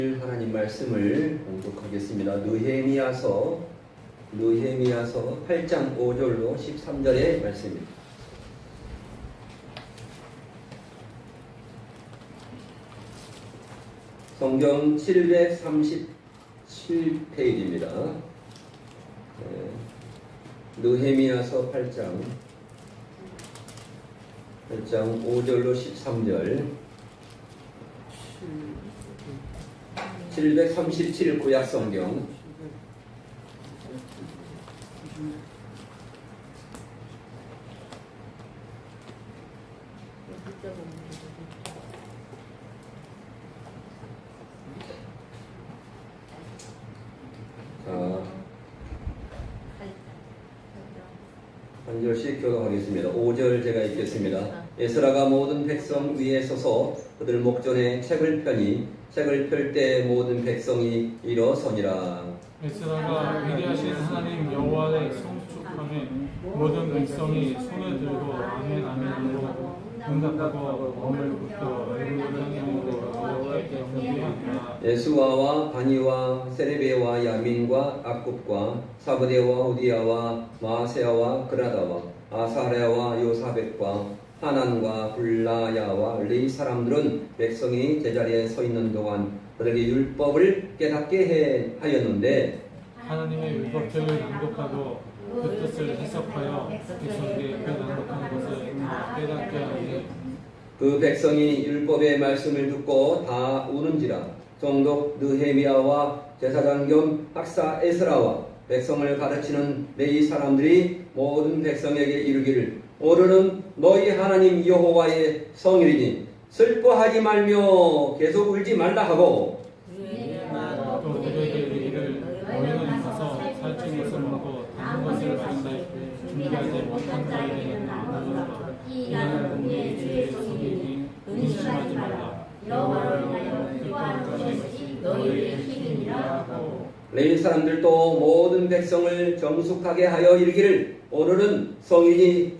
하나님 말씀을 공독하겠습니다. 느헤미야서 8장 5절로 13절의 말씀입니다. 성경 737페이지입니다. 느헤미야서 8장 5절로 13절 737 구약성경 한 절씩 교독하겠습니다. 5절 제가 읽겠습니다. 에스라가 모든 백성 위에 서서 그들 목전에 책을 펴니 책을 펼 때 모든 백성이 일어서니라. 에스라가 위대하신 하나님 여호와의 성축함에 모든 백성이 손을 들고 아멘 아멘으로 응답하고 몸을 굽혀 얼굴을 향해 여호와께 경배하니라. 예수와와 바니와 세레베와 야민과 악굽과 사브데와 우디야와 마세야와 그라다와 아사랴와 요사백과 하난과 불라야와 레이 사람들은 백성이 제자리에 서 있는 동안 그들에게 율법을 깨닫게 하였는데 하나님의 율법책을 낭독하고 그 뜻을 해석하여 백성에게 그 낭독한 것을 깨닫게 하니 그 백성이 율법의 말씀을 듣고 다 우는지라. 총독 느헤미야와 제사장 겸 학사 에스라와 백성을 가르치는 레위 사람들이 모든 백성에게 이르기를 오늘은 너희 하나님 여호와의 성일이니 슬퍼하지 말며 계속 울지 말라 하고 또 그들에게 이르기를 너희는 가서 살찐 것을 먹고 담은 것을 마신다 준비하지 못한 자에게는 나누라. 이는 우리의 주의 성이니 근심하지 말라. 여호와를 인하여 기뻐하는 것이 너희의 힘이니라 하고 레위 사람들도 모든 백성을 정숙하게 하여 이르기를 오늘은 성인이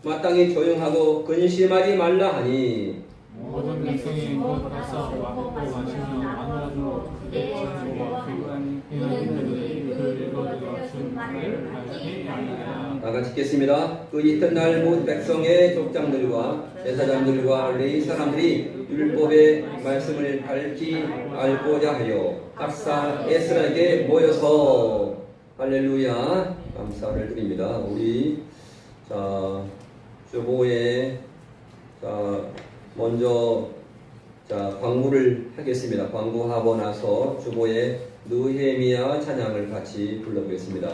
마땅히 조용하고 근심하지 말라 하니 모든 백성이 곧 가서 먹고 마시며 나누어주고 그의 친구와 이방인들이 그 읽어주어 준 말을 밝히 하리라. 다 같이 읽겠습니다. 그 이튿날 모든 백성의 족장들과 제사장들과 레위 사람들이 율법의 말씀을 밝히 알고자 하여 학사 에스라에게 모여서 할렐루야 감사를 드립니다. 우리 주보에 먼저 광고를 하겠습니다. 광고하고 나서 주보에 느헤미야 찬양을 같이 불러보겠습니다.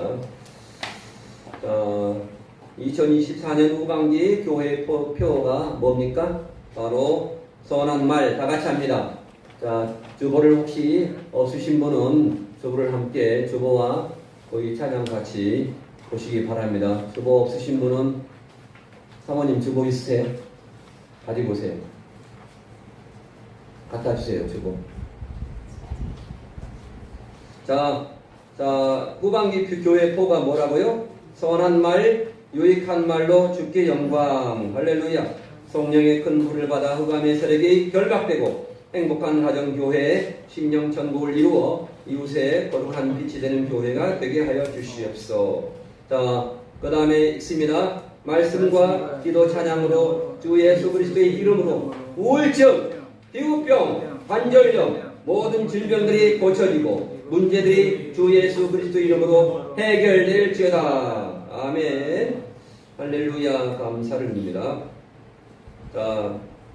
2024년 후반기 교회 표가 뭡니까? 바로 선한 말 다 같이 합니다. 주보를 혹시 없으신 분은 주보를 함께 주보와 거기 찬양 같이 보시기 바랍니다. 주보 없으신 분은 사모님 주보 있으세요? 가지고 오세요. 갖다 주세요. 주보. 후반기 교회 포가 뭐라고요? 선한 말, 유익한 말로 주께 영광. 할렐루야. 성령의 큰 불을 받아 흑암의 세력이 결박되고 행복한 가정교회에 심령 천국을 이루어 이웃의 거룩한 빛이 되는 교회가 되게 하여 주시옵소서. 그 다음에 읽습니다. 말씀과 기도 찬양으로 주 예수 그리스도의 이름으로 우울증, 피부병, 관절염 모든 질병들이 고쳐지고 문제들이 주 예수 그리스도 이름으로 해결될지어다. 아멘. 할렐루야. 감사를 드립니다.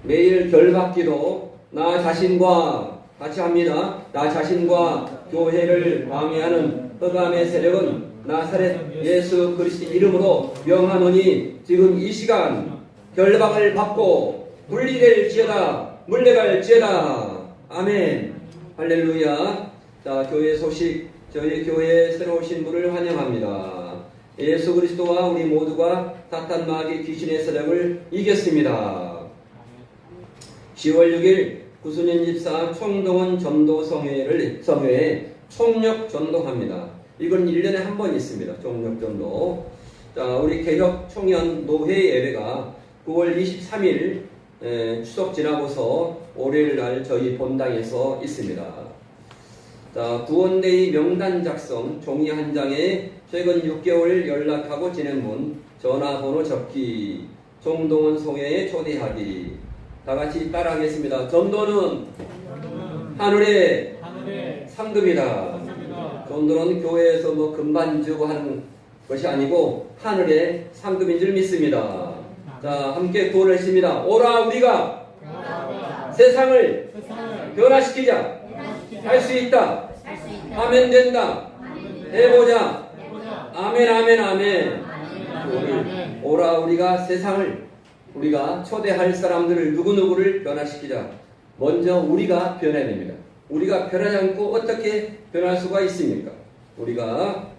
매일 결박기도 나 자신과 같이 합니다. 나 자신과 교회를 방해하는 흑암의 세력은 나사렛 예수 그리스도 이름으로 명하노니 지금 이 시간 결박을 받고 분리될지어다. 물러갈지어다. 아멘. 할렐루야. 교회 소식, 저희 교회에 새로 오신 분을 환영합니다. 예수 그리스도와 우리 모두가 사탄 마귀 귀신의 세력을 이겼습니다. 10월 6일 구순현 집사 총동원 전도성회에 총력 전도합니다. 이건 1년에 한 번 있습니다. 총력 전도. 우리 개혁 총연 노회 예배가 9월 23일 추석 지나고서 월요일 날 저희 본당에서 있습니다. 자, 구원데이 명단 작성 종이 한 장에 최근 6개월 연락하고 지낸 분 전화번호 적기 종동원 송회에 초대하기. 다 같이 따라하겠습니다. 전도는 하늘의 상급이다. 전도는 교회에서 뭐 금반 주고 하는 것이 아니고 하늘의 상급인 줄 믿습니다. 자, 함께 구원을 했습니다. 오라 우리가 세상을 변화시키자. 할 수 있다. 하면 된다. 해보자. 아멘, 아멘, 아멘. 오라 우리가 세상을 우리가 초대할 사람들을 누구누구를 변화시키자. 먼저 우리가 변해야 됩니다. 우리가 변하지 않고 어떻게 변할 수가 있습니까? 우리가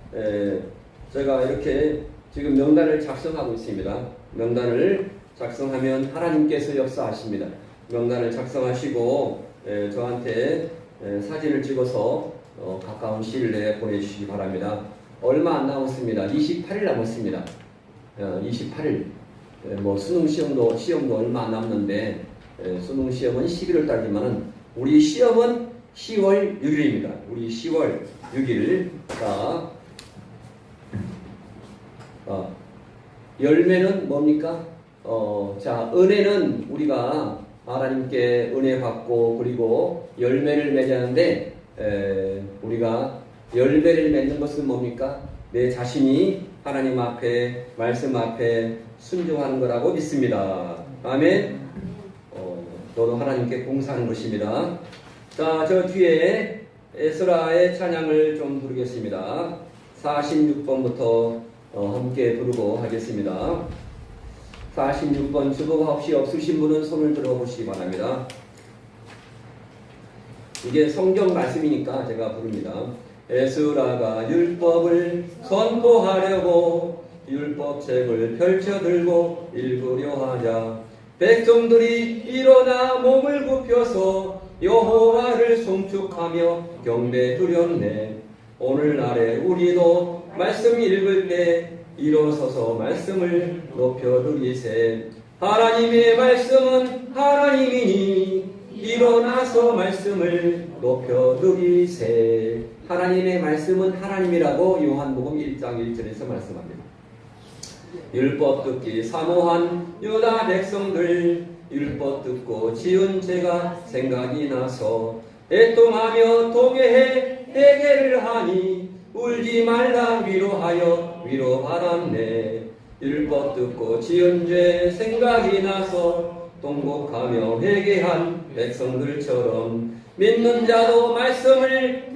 제가 이렇게 지금 명단을 작성하고 있습니다. 명단을 작성하면 하나님께서 역사하십니다. 명단을 작성하시고 저한테 사진을 찍어서 가까운 시일 내에 보내주시기 바랍니다. 얼마 안 남았습니다. 28일 남았습니다. 28일. 뭐 수능 시험도 얼마 안 남았는데 수능 시험은 11월 달이지만은 우리 시험은 10월 6일입니다. 우리 10월 6일. 자, 열매는 뭡니까? 자, 은혜는 우리가 하나님께 은혜 받고 그리고 열매를 맺었는데 우리가 열매를 맺는 것은 뭡니까? 내 자신이 하나님 앞에 말씀 앞에 순종하는 거라고 믿습니다. 아멘. 너도 하나님께 봉사하는 것입니다. 자, 저 뒤에 에스라의 찬양을 좀 부르겠습니다. 46번부터 함께 부르고 하겠습니다. 46번 주보가 혹시 없으신 분은 손을 들어보시기 바랍니다. 이게 성경 말씀이니까 제가 부릅니다. 에스라가 율법을 선포하려고 율법책을 펼쳐들고 읽으려 하자 백성들이 일어나 몸을 굽혀서 여호와를 송축하며 경배 드렸네. 오늘날에 우리도 말씀 읽을 때 일어서서 말씀을 높여드리세. 하나님의 말씀은 하나님이니 일어나서 말씀을 높여드리세. 하나님의 말씀은 하나님이라고 요한복음 1장 1절에서 말씀합니다. 율법 듣기 사모한 유다 백성들 율법 듣고 지은 죄가 생각이 나서 애통하며 통회해 회개를 하니 울지 말라 위로하여 위로받았네. 율법 듣고 지은 죄 생각이 나서 통곡하며 회개한 백성들처럼 믿는 자도 말씀을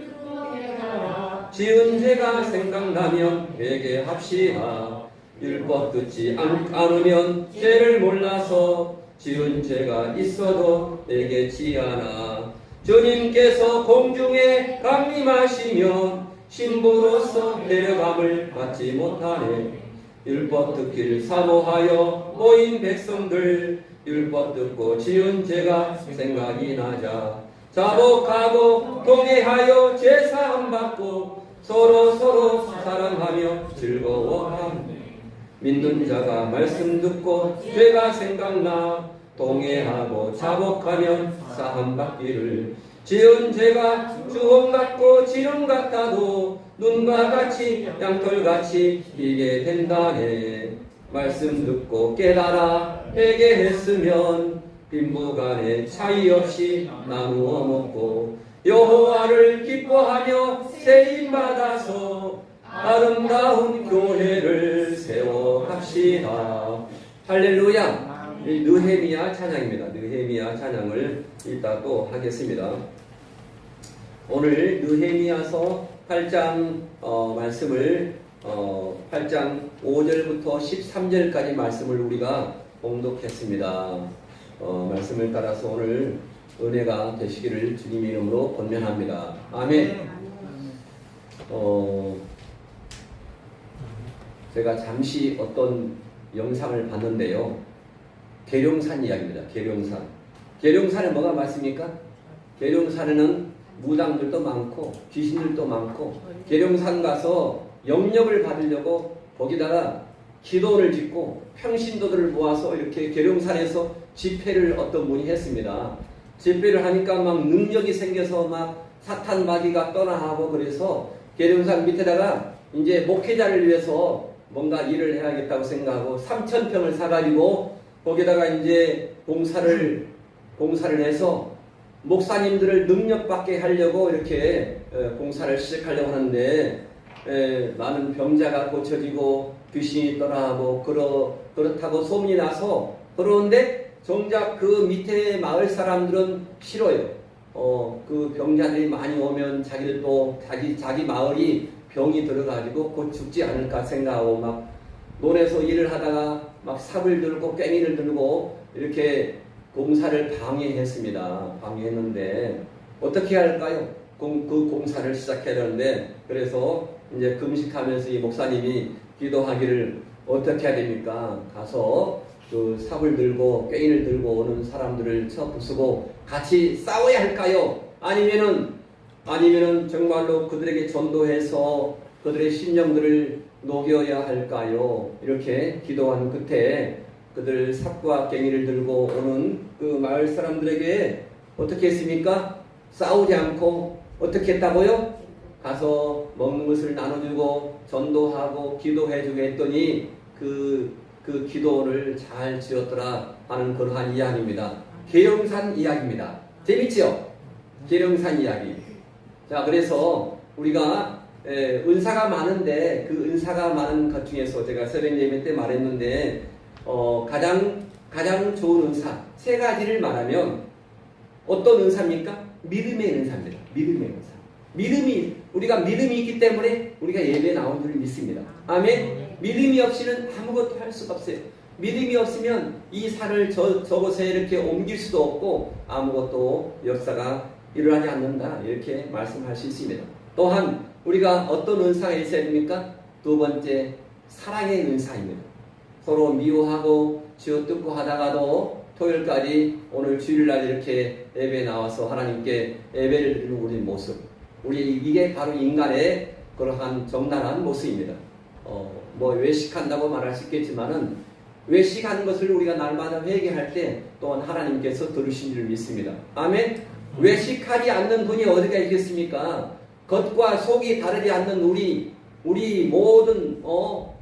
지은 죄가 생각나면 회개합시다. 율법 듣지 않으면 죄를 몰라서 지은 죄가 있어도 내게지 않아. 주님께서 공중에 강림하시면 신부로서 데려감을 받지 못하네. 율법 듣기를 사모하여 모인 백성들 율법 듣고 지은 죄가 생각이 나자 자복하고 통회하여 제사함 받고 서로 사랑하며 즐거워하네. 믿는 자가 말씀 듣고 죄가 생각나 동해하고 자복하면 사함 받기를 지은 죄가 주홍 같고 지름 같아도 눈과 같이 양털같이 비게 된다네. 말씀 듣고 깨달아 회개했으면 빈부간에 차이 없이 나누어 먹고 여호와를 기뻐하며 세임 받아서 아름다운 교회를 세워갑시다. 할렐루야. 느헤미야 찬양입니다. 느헤미야 찬양을 이따 또 하겠습니다. 오늘 느헤미야서 8장 말씀을 8장 5절부터 13절까지 말씀을 우리가 봉독했습니다. 말씀을 따라서 오늘 은혜가 되시기를 주님 이름으로 권면합니다. 아멘. 제가 잠시 어떤 영상을 봤는데요. 계룡산 이야기입니다. 계룡산. 계룡산에 뭐가 많습니까? 계룡산에는 무당들도 많고 귀신들도 많고 계룡산 가서 영접을 받으려고 거기다가 기도를 짓고 평신도들을 모아서 이렇게 계룡산에서 집회를 어떤 분이 했습니다. 집회를 하니까 막 능력이 생겨서 막 사탄 마귀가 떠나하고 그래서 계룡산 밑에다가 이제 목회자를 위해서 뭔가 일을 해야겠다고 생각하고 3,000평을 사가지고 거기다가 이제 공사를 해서 목사님들을 능력받게 하려고 이렇게 공사를 시작하려고 하는데 많은 병자가 고쳐지고 귀신이 떠나고 그렇다고 소문이 나서 그러는데 정작 그 밑에 마을 사람들은 싫어요. 그 병자들이 많이 오면 자기들 또 자기 마을이 병이 들어가지고 곧 죽지 않을까 생각하고 막 논에서 일을 하다가 막 삽을 들고 꽹이를 들고 이렇게 공사를 방해했습니다. 방해했는데 어떻게 할까요? 그 공사를 시작해야 되는데 그래서 이제 금식하면서 이 목사님이 기도하기를 어떻게 해야 됩니까? 가서 그 삽을 들고 꽹을 들고 오는 사람들을 쳐 부수고 같이 싸워야 할까요? 아니면은 정말로 그들에게 전도해서 그들의 심령들을 녹여야 할까요? 이렇게 기도한 끝에 그들 삽과 꽹이를 들고 오는 그 마을 사람들에게 어떻게 했습니까? 싸우지 않고 어떻게 했다고요? 가서 먹는 것을 나눠주고 전도하고 기도해주게 했더니 그 기도를 잘 지었더라 하는 그러한 이야기입니다. 계룡산 이야기입니다. 재밌죠? 계룡산 이야기. 자, 그래서 우리가 은사가 많은데 그 은사가 많은 것 중에서 제가 새벽 예배 때 말했는데 가장 좋은 은사 세 가지를 말하면 어떤 은사입니까? 믿음의 은사입니다. 믿음의 은사. 우리가 믿음이 있기 때문에 우리가 예배에 나온 줄 믿습니다. 아멘. 믿음이 없이는 아무것도 할 수가 없어요. 믿음이 없으면 이 산을 저곳에 이렇게 옮길 수도 없고 아무것도 역사가 일어나지 않는다. 이렇게 말씀할 수 있습니다. 또한 우리가 어떤 은사가 있어야 됩니까? 두 번째, 사랑의 은사입니다. 서로 미워하고 쥐어뜯고 하다가도 토요일까지 오늘 주일날 이렇게 예배에 나와서 하나님께 예배를 드리는 우리 모습. 이게 바로 인간의 그러한 정당한 모습입니다. 뭐 외식한다고 말할 수 있겠지만은 외식하는 것을 우리가 날마다 회개할 때 또한 하나님께서 들으신 줄 믿습니다. 아멘. 외식하지 않는 분이 어디가 있겠습니까? 겉과 속이 다르지 않는 우리 모든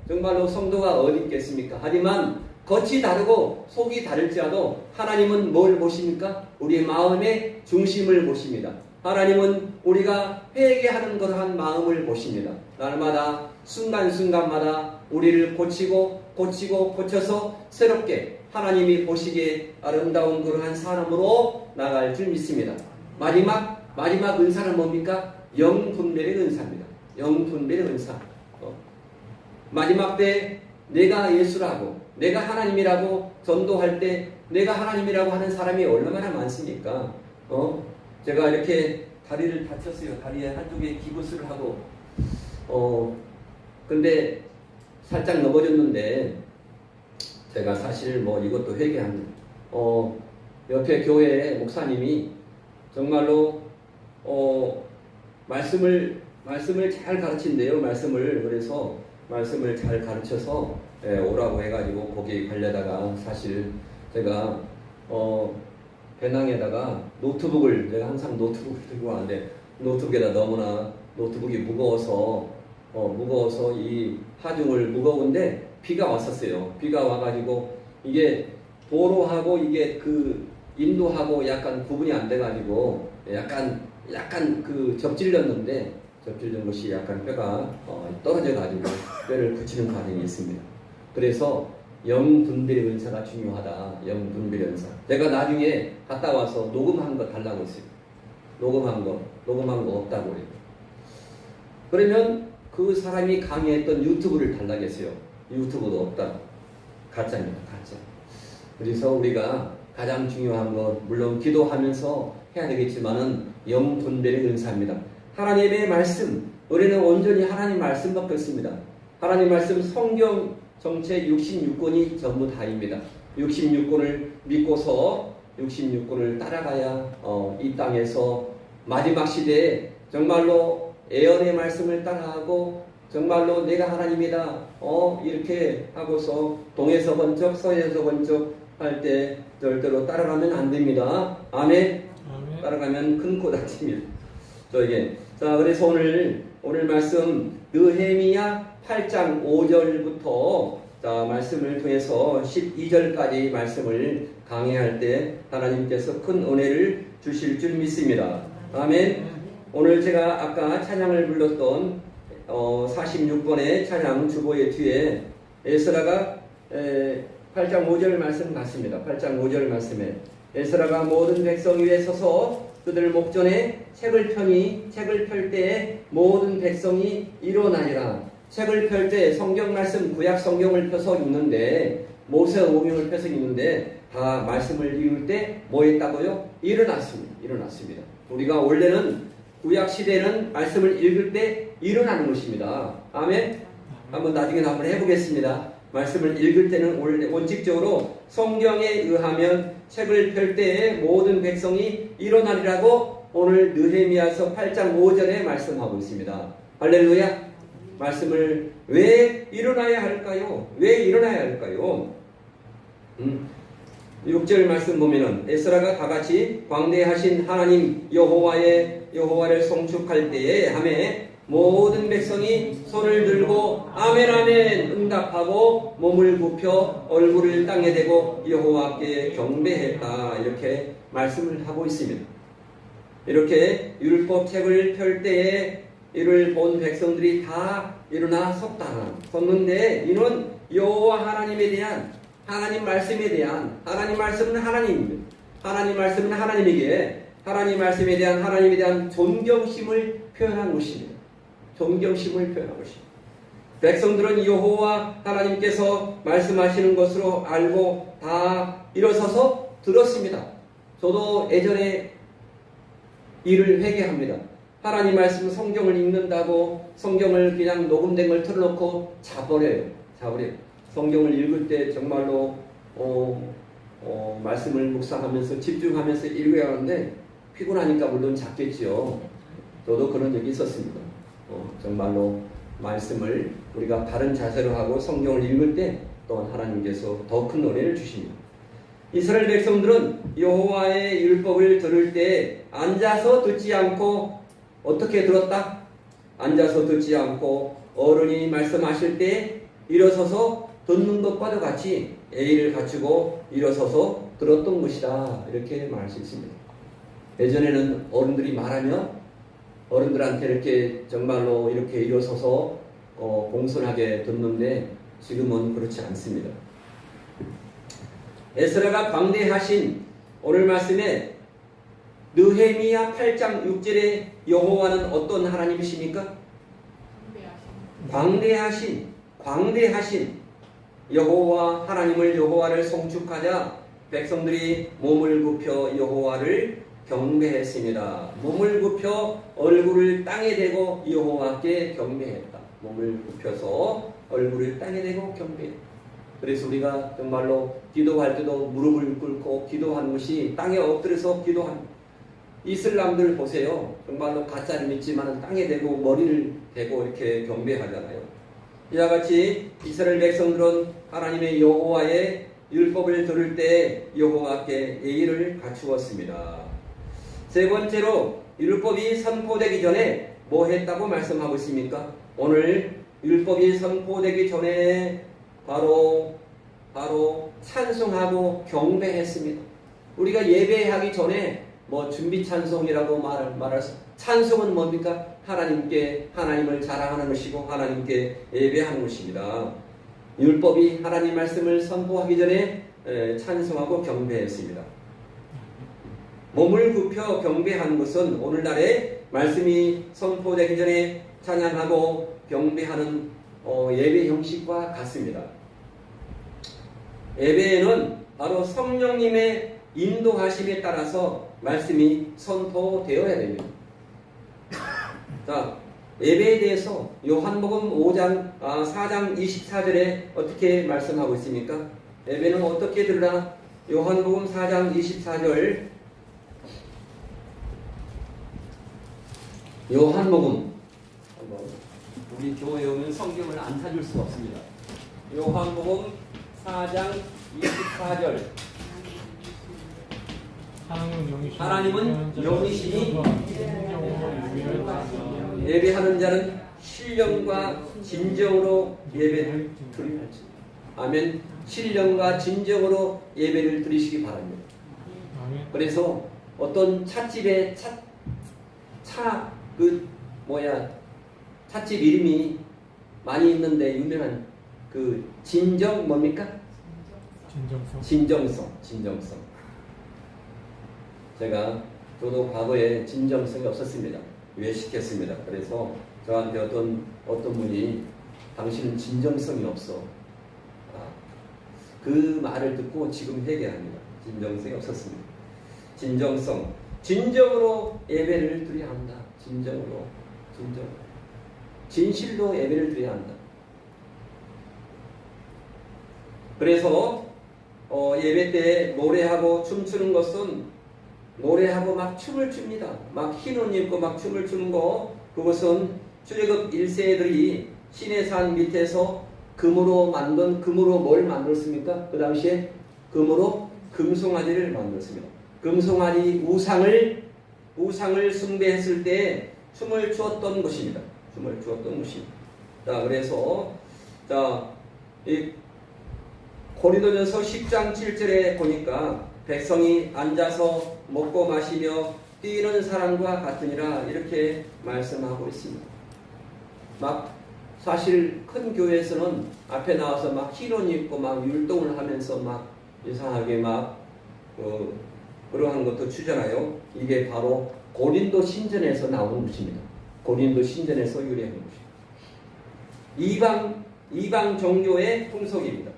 정말로 성도가 어디 있겠습니까? 하지만 겉이 다르고 속이 다를지라도 하나님은 뭘 보십니까? 우리의 마음의 중심을 보십니다. 하나님은 우리가 회개하는 그러한 마음을 보십니다. 날마다 순간순간마다 우리를 고쳐서 새롭게 하나님이 보시기에 아름다운 그러한 사람으로 나갈 줄 믿습니다. 마지막 은사는 뭡니까? 영분별의 은사입니다. 영분별의 은사. 마지막 때 내가 예수라고 내가 하나님이라고 전도할 때 내가 하나님이라고 하는 사람이 얼마나 많습니까? 제가 이렇게 다리를 다쳤어요. 다리에 한쪽에 기부스를 하고 근데 살짝 넘어졌는데 제가 사실 뭐 이것도 회개합니다. 옆에 교회 목사님이 정말로 말씀을 잘 가르친대요. 그래서 말씀을 잘 가르쳐서 오라고 해가지고 거기 가려다가 사실 제가 배낭에다가 제가 항상 노트북을 들고 가는데 노트북에다 너무나 노트북이 무거워서 이 하중을 무거운데 비가 왔었어요. 비가 와가지고 이게 도로하고 이게 그 인도하고 약간 구분이 안 돼가지고 약간 접질린 것이 약간 뼈가 떨어져가지고 뼈를 붙이는 과정이 있습니다. 그래서 영분별의 은사가 중요하다. 영분별의 은사. 내가 나중에 갔다 와서 녹음한 거 달라고 했어요. 녹음한 거 없다고 그래요. 그러면 그 사람이 강의했던 유튜브를 달라고 했어요. 유튜브도 없다. 가짜입니다. 가짜. 그래서 우리가 가장 중요한 것, 물론 기도하면서 해야 되겠지만은 영분별의 은사입니다. 하나님의 말씀, 우리는 온전히 하나님 말씀밖에 없습니다. 하나님 말씀 성경 전체 66권이 전부 다입니다. 66권을 믿고서 66권을 따라가야 이 땅에서 마지막 시대에 정말로 예언의 말씀을 따라하고 정말로 내가 하나님이다 이렇게 하고서 동에서 번쩍 서에서 번쩍 할 때 절대로 따라가면 안 됩니다. 아멘. 따라가면 큰 코 다칩니다. 저에게. 자, 그래서 오늘 말씀 느헤미야 8장 5절부터 자, 말씀을 통해서 12절까지 말씀을 강해할 때 하나님께서 큰 은혜를 주실 줄 믿습니다. 아멘. 오늘 제가 아까 찬양을 불렀던 46번의 찬양 주보의 뒤에 에스라가 8장 5절 말씀 같습니다. 8장 5절 말씀에 에스라가 모든 백성 위에 서서 그들 목전에 책을 펼 때에 모든 백성이 일어나니라. 책을 펼 때 성경 말씀 구약 성경을 펴서 읽는데 모세오경을 펴서 읽는데 다 말씀을 읽을 때 뭐 했다고요? 일어났습니다. 우리가 원래는 구약 시대는 말씀을 읽을 때 일어나는 것입니다. 아멘. 한번 나중에 한번 해보겠습니다. 말씀을 읽을 때는 원칙적으로 성경에 의하면 책을 펼 때에 모든 백성이 일어나리라고 오늘 느헤미야서 8장 5절에 말씀하고 있습니다. 할렐루야. 말씀을 왜 일어나야 할까요? 왜 일어나야 할까요? 6절 말씀 보면은 에스라가 다같이 광대하신 하나님 여호와를 송축할 때에 하매 모든 백성이 손을 들고 아멘 아멘 응답하고 몸을 굽혀 얼굴을 땅에 대고 여호와께 경배했다. 이렇게 말씀을 하고 있습니다. 이렇게 율법책을 펼 때에 이를 본 백성들이 다 일어나 섰는데 이는 여호와 하나님에 대한 하나님 말씀에 대한 하나님 말씀은 하나님입니다. 하나님 말씀은 하나님에게 하나님 말씀에 대한 하나님에 대한 존경심을 표현한 것입니다. 존경심을 표현한 것입니다. 백성들은 여호와 하나님께서 말씀하시는 것으로 알고 다 일어서서 들었습니다. 저도 예전에 이를 회개합니다. 하나님 말씀 성경을 읽는다고 성경을 그냥 녹음된 걸 틀어놓고 자버려요. 성경을 읽을 때 정말로 말씀을 묵상하면서 집중하면서 읽어야 하는데 피곤하니까 물론 작겠지요. 저도 그런 적이 있었습니다. 정말로 말씀을 우리가 바른 자세로 하고 성경을 읽을 때 또한 하나님께서 더 큰 은혜를 주십니다. 이스라엘 백성들은 여호와의 율법을 들을 때 앉아서 듣지 않고 어떻게 들었다? 앉아서 듣지 않고 어른이 말씀하실 때 일어서서 듣는 것과도 같이 예의를 갖추고 일어서서 들었던 것이다. 이렇게 말할 수 있습니다. 예전에는 어른들이 말하면 어른들한테 이렇게 정말로 이렇게 일어서서 공손하게 듣는데 지금은 그렇지 않습니다. 에스라가 광대하신 오늘 말씀에 느헤미야 8장 6절에 여호와는 어떤 하나님이십니까? 광대하신 여호와 하나님을 여호와를 송축하자 백성들이 몸을 굽혀 여호와를 경배했습니다. 몸을 굽혀 얼굴을 땅에 대고 여호와께 경배했다. 몸을 굽혀서 얼굴을 땅에 대고 경배했다. 그래서 우리가 정말로 기도할 때도 무릎을 꿇고 기도하는 것이 땅에 엎드려서 기도하는 이슬람들 보세요. 정말로 가짜를 믿지만 땅에 대고 머리를 대고 이렇게 경배하잖아요. 이와 같이 이스라엘 백성들은 하나님의 여호와의 율법을 들을 때 여호와께 예의를 갖추었습니다. 세 번째로 율법이 선포되기 전에 뭐 했다고 말씀하고 있습니까? 오늘 율법이 선포되기 전에 바로 찬송하고 경배했습니다. 우리가 예배하기 전에 뭐 준비 찬송이라고 말해서 찬송은 뭡니까? 하나님을 자랑하는 것이고 하나님께 예배하는 것입니다. 율법이 하나님 말씀을 선포하기 전에 찬송하고 경배했습니다. 몸을 굽혀 경배하는 것은 오늘날의 말씀이 선포되기 전에 찬양하고 경배하는 예배 형식과 같습니다. 예배에는 바로 성령님의 인도하심에 따라서 말씀이 선포되어야 됩니다. 자, 예배에 대해서 요한복음 4장 24절에 어떻게 말씀하고 있습니까? 예배는 어떻게 드리라? 요한복음 4장 24절 요한복음 우리 교회에 오면 성경을 안 찾을 수가 없습니다. 요한복음 4장 24절 하나님은 영이시니 예배하는 자는 신령과 진정으로 예배를 드리할지. 아멘. 신령과 진정으로 예배를 드리시기 바랍니다. 그래서 어떤 찻집에 찻집 이름이 많이 있는데 유명한 그 진정 뭡니까? 진정성. 저도 과거에 진정성이 없었습니다. 외식했습니다. 그래서 저한테 어떤 분이 당신은 진정성이 없어. 그 말을 듣고 지금 회개합니다. 진정성이 없었습니다. 진정성. 진정으로 예배를 드려야 한다. 진정으로. 진실로 예배를 드려야 한다. 그래서 예배 때 노래하고 춤추는 것은 노래하고 막 춤을 춥니다. 막 흰 옷 입고 막 춤을 추는 거, 그것은 출애굽 1세들이 시내산 밑에서 금으로 뭘 만들었습니까? 그 당시에 금으로 금송아지를 만들었습니다. 금송아지 우상을 숭배했을 때 춤을 추었던 것입니다. 자, 그래서 이 고린도전서 10장 7절에 보니까 백성이 앉아서 먹고 마시며 뛰는 사람과 같으니라 이렇게 말씀하고 있습니다. 막 사실 큰 교회에서는 앞에 나와서 막 흰 옷 입고 막 율동을 하면서 막 이상하게 막 그러한 것도 추잖아요. 이게 바로 고린도 신전에서 나오는 것입니다. 고린도 신전에서 유래한 것입니다. 이방 종교의 풍속입니다.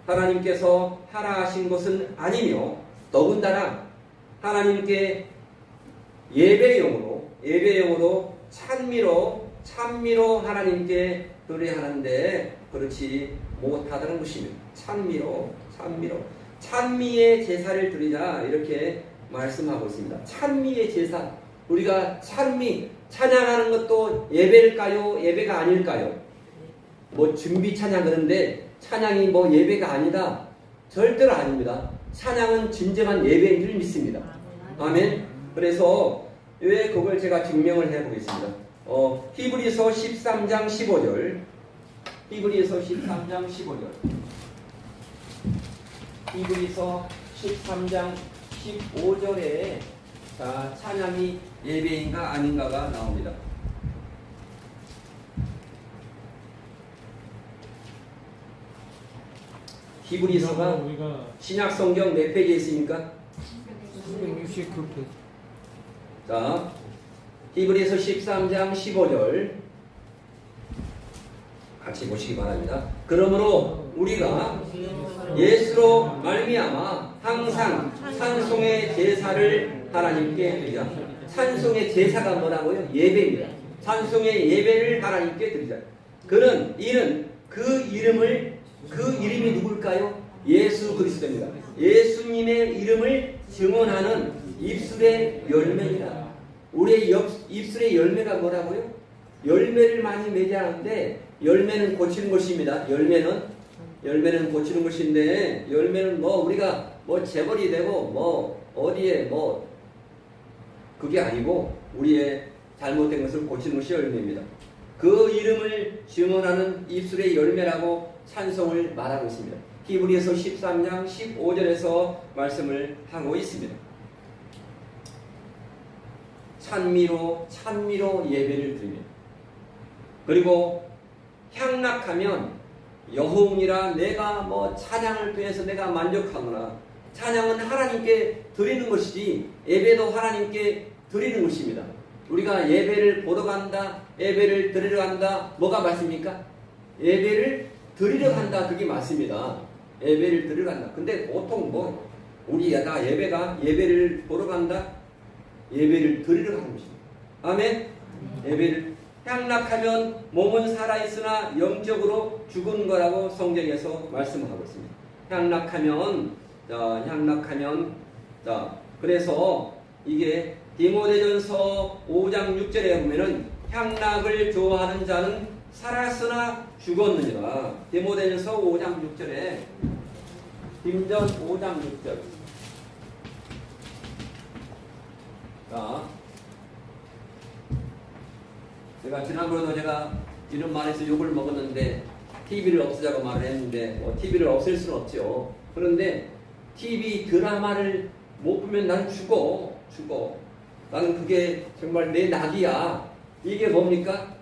하나님께서 하라 하신 것은 아니며 더군다나 하나님께 예배용으로 찬미로 하나님께 드려야 하는데 그렇지 못하다는 것입니다. 찬미의 제사를 드리자 이렇게 말씀하고 있습니다. 찬미의 제사. 우리가 찬양하는 것도 예배일까요? 예배가 아닐까요? 뭐 준비 찬양 그런데 찬양이 뭐 예배가 아니다. 절대로 아닙니다. 찬양은 진정한 예배인 줄 믿습니다. 아멘. 그래서 왜 그걸 제가 증명을 해보겠습니다. 히브리서 13장 15절. 히브리서 13장 15절에 찬양이 예배인가 아닌가가 나옵니다. 히브리서가 신약성경 몇 페이지에 있습니까? 369페이지. 자, 히브리서 13장 15절 같이 보시기 바랍니다. 그러므로 우리가 예수로 말미암아 항상 찬송의 제사를 하나님께 드리자. 찬송의 제사가 뭐라고요? 예배입니다. 찬송의 예배를 하나님께 드리자. 그 이름이 누굴까요? 예수 그리스도입니다. 예수님의 이름을 증언하는 입술의 열매이다. 우리의 입술의 열매가 뭐라고요? 열매를 많이 맺어야 하는데 열매는 고치는 것입니다. 열매는 고치는 것인데 열매는 우리가 재벌이 되고 어디에 그게 아니고 우리의 잘못된 것을 고치는 것이 열매입니다. 그 이름을 증언하는 입술의 열매라고 찬송을 말하고 있습니다. 히브리서 13장 15절에서 말씀을 하고 있습니다. 찬미로 예배를 드립니다. 그리고 향락하면 여호웅이라 내가 찬양을 통해서 내가 만족하거나 찬양은 하나님께 드리는 것이지 예배도 하나님께 드리는 것입니다. 우리가 예배를 보러 간다, 예배를 드리러 간다, 뭐가 맞습니까? 예배를 드리러 간다, 그게 맞습니다. 예배를 드리러 간다. 근데 보통 우리가 예배를 보러 간다, 예배를 드리러 가는 것입니다. 아멘? 예배를 향락하면 몸은 살아있으나 영적으로 죽은 거라고 성경에서 말씀하고 있습니다. 그래서 이게 디모데전서 5장 6절에 보면은 향락을 좋아하는 자는 살았으나 죽었느니라. 디모데전서 5장 6절에 딤전 5장 6절. 자, 제가 지난번에도 제가 이런 말에서 욕을 먹었는데 TV를 없애자고 말을 했는데 TV를 없앨 수는 없죠. 그런데 TV 드라마를 못 보면 나는 죽어. 나는 그게 정말 내 낙이야. 이게 뭡니까?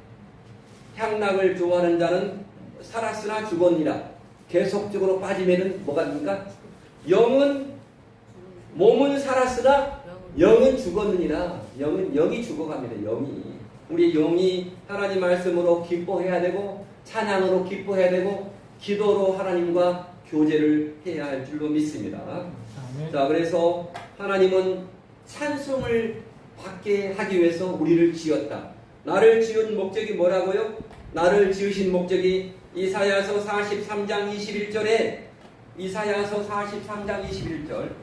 향락을 좋아하는 자는 살았으나 죽었니라. 계속적으로 빠지면은 뭐가 됩니까? 몸은 살았으나 영은 죽었느니라. 영이 죽어갑니다. 영이. 우리 영이 하나님 말씀으로 기뻐해야 되고 찬양으로 기뻐해야 되고 기도로 하나님과 교제를 해야 할 줄로 믿습니다. 자, 그래서 하나님은 찬송을 받게 하기 위해서 우리를 지었다. 나를 지은 목적이 뭐라고요? 나를 지으신 목적이 이사야서 43장 21절에 이사야서 43장 21절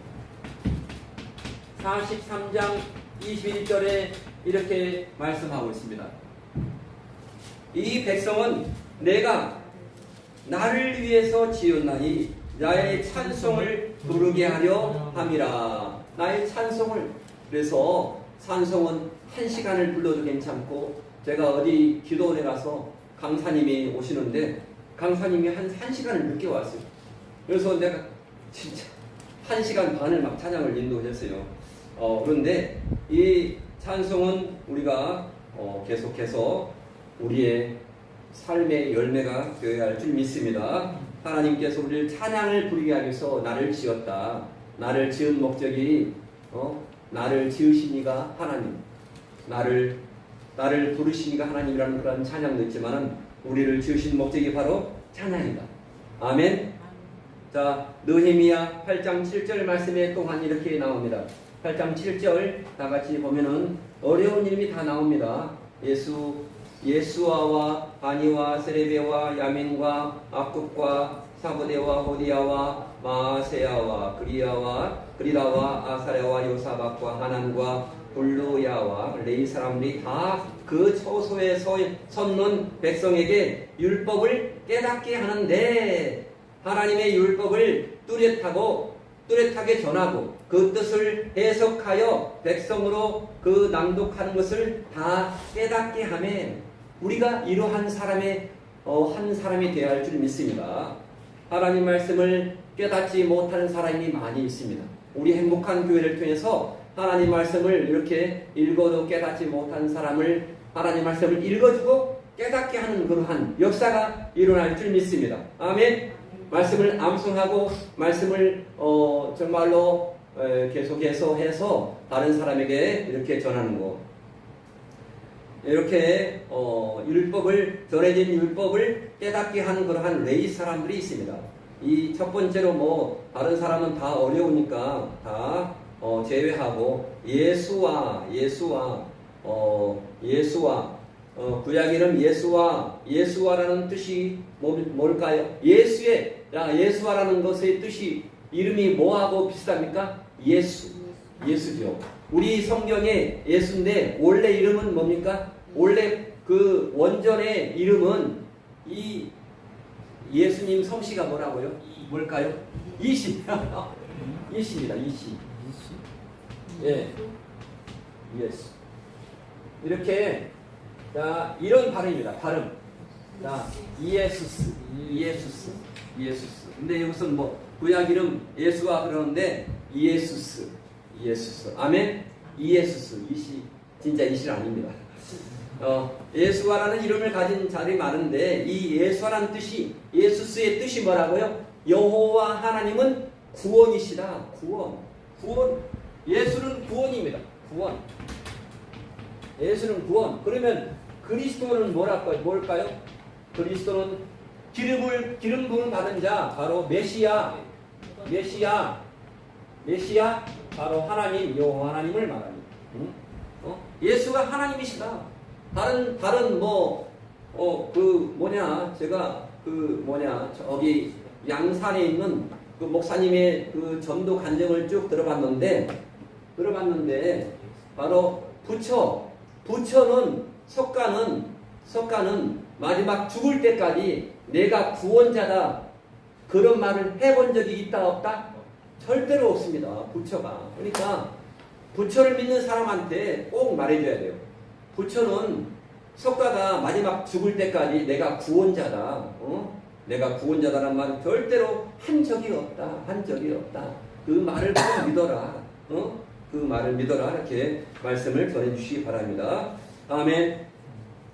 43장 21절에 이렇게 말씀하고 있습니다. 이 백성은 내가 나를 위해서 지었나니 나의 찬송을 부르게 하려 함이라. 나의 찬송을. 그래서 찬송은 1시간을 불러도 괜찮고, 제가 어디 기도원에 가서 강사님이 오시는데 강사님이 한 1시간을 늦게 왔어요. 그래서 내가 진짜 1시간 반을 막 찬양을 인도했어요. 그런데 이 찬송은 우리가 계속해서 우리의 삶의 열매가 되어야 할 줄 믿습니다. 하나님께서 우리를 찬양을 부르게 하기 위해서 나를 지었다. 나를 지은 목적이 나를 지으시니가 하나님, 나를 부르시니가 하나님이라는 그런 찬양도 있지만은 우리를 지으신 목적이 바로 찬양이다. 아멘. 자, 느헤미야 8장 7절 말씀에 또한 이렇게 나옵니다. 8장 7절 다 같이 보면은 어려운 이름이 다 나옵니다. 예수아와 바니와 세레베와 야민과 악굽과 사보데와 호디아와 마세야와 그리라와 아사랴와 요사박과 하난과 블루야와 레이 사람들이 다 그 처소에 섰는 백성에게 율법을 깨닫게 하는데, 하나님의 율법을 뚜렷하게 전하고 그 뜻을 해석하여 백성으로 그 낭독하는 것을 다 깨닫게 하며 우리가 이러한 사람의 한 사람이 되어야 할 줄 믿습니다. 하나님 말씀을 깨닫지 못하는 사람이 많이 있습니다. 우리 행복한 교회를 통해서 하나님 말씀을 이렇게 읽어도 깨닫지 못한 사람을 하나님 말씀을 읽어주고 깨닫게 하는 그러한 역사가 일어날 줄 믿습니다. 아멘. 말씀을 암송하고 말씀을 정말로 계속해서 해서 다른 사람에게 이렇게 전하는 것. 이렇게 전해진 율법을 깨닫게 하는 그러한 레위 사람들이 있습니다. 이 첫 번째로 다른 사람은 다 어려우니까 다 제외하고 구약 이름 예수와라는 뜻이 뭘까요? 예수와라는 것의 뜻이 이름이 뭐하고 비슷합니까? 예수죠. 우리 성경에 예수인데 원래 이름은 뭡니까? 원래 그 원전의 이름은 이 예수님 성씨가 뭐라고요? 뭘까요? 이시. 이시입니다. 이시. 예. 예수. 이렇게 자, 이런 발음입니다. 발음. 자, 이에수스. 근데 여기서는 구약 이름 예수와 그러는데 이에수스. 아멘. 이에수스. 이시. 진짜 이시 아닙니다. 예수와라는 이름을 가진 자들이 많은데 이 예수와라는 뜻이, 예수스의 뜻이 뭐라고요? 여호와 하나님은 구원이시다. 구원. 예수는 구원입니다. 예수는 구원. 그러면 그리스도는 뭘까요? 그리스도는 기름 부음 받은 자, 바로 메시아, 바로 하나님, 여호와 하나님을 말합니다. 예수가 하나님이시다. 다른 제가 저기 양산에 있는 그 목사님의 그 전도 간증을 쭉 들어봤는데 바로 부처는 석가는 마지막 죽을 때까지 내가 구원자다 그런 말을 해본 적이 있다 없다? 절대로 없습니다. 부처가. 그러니까 부처를 믿는 사람한테 꼭 말해줘야 돼요. 부처는 석가가 마지막 죽을 때까지 내가 구원자다. 내가 구원자다라는 말은 절대로 한 적이 없다. 한 적이 없다. 그 말을 꼭 믿어라. 그 말을 믿어라. 이렇게 말씀을 전해주시기 바랍니다. 아멘.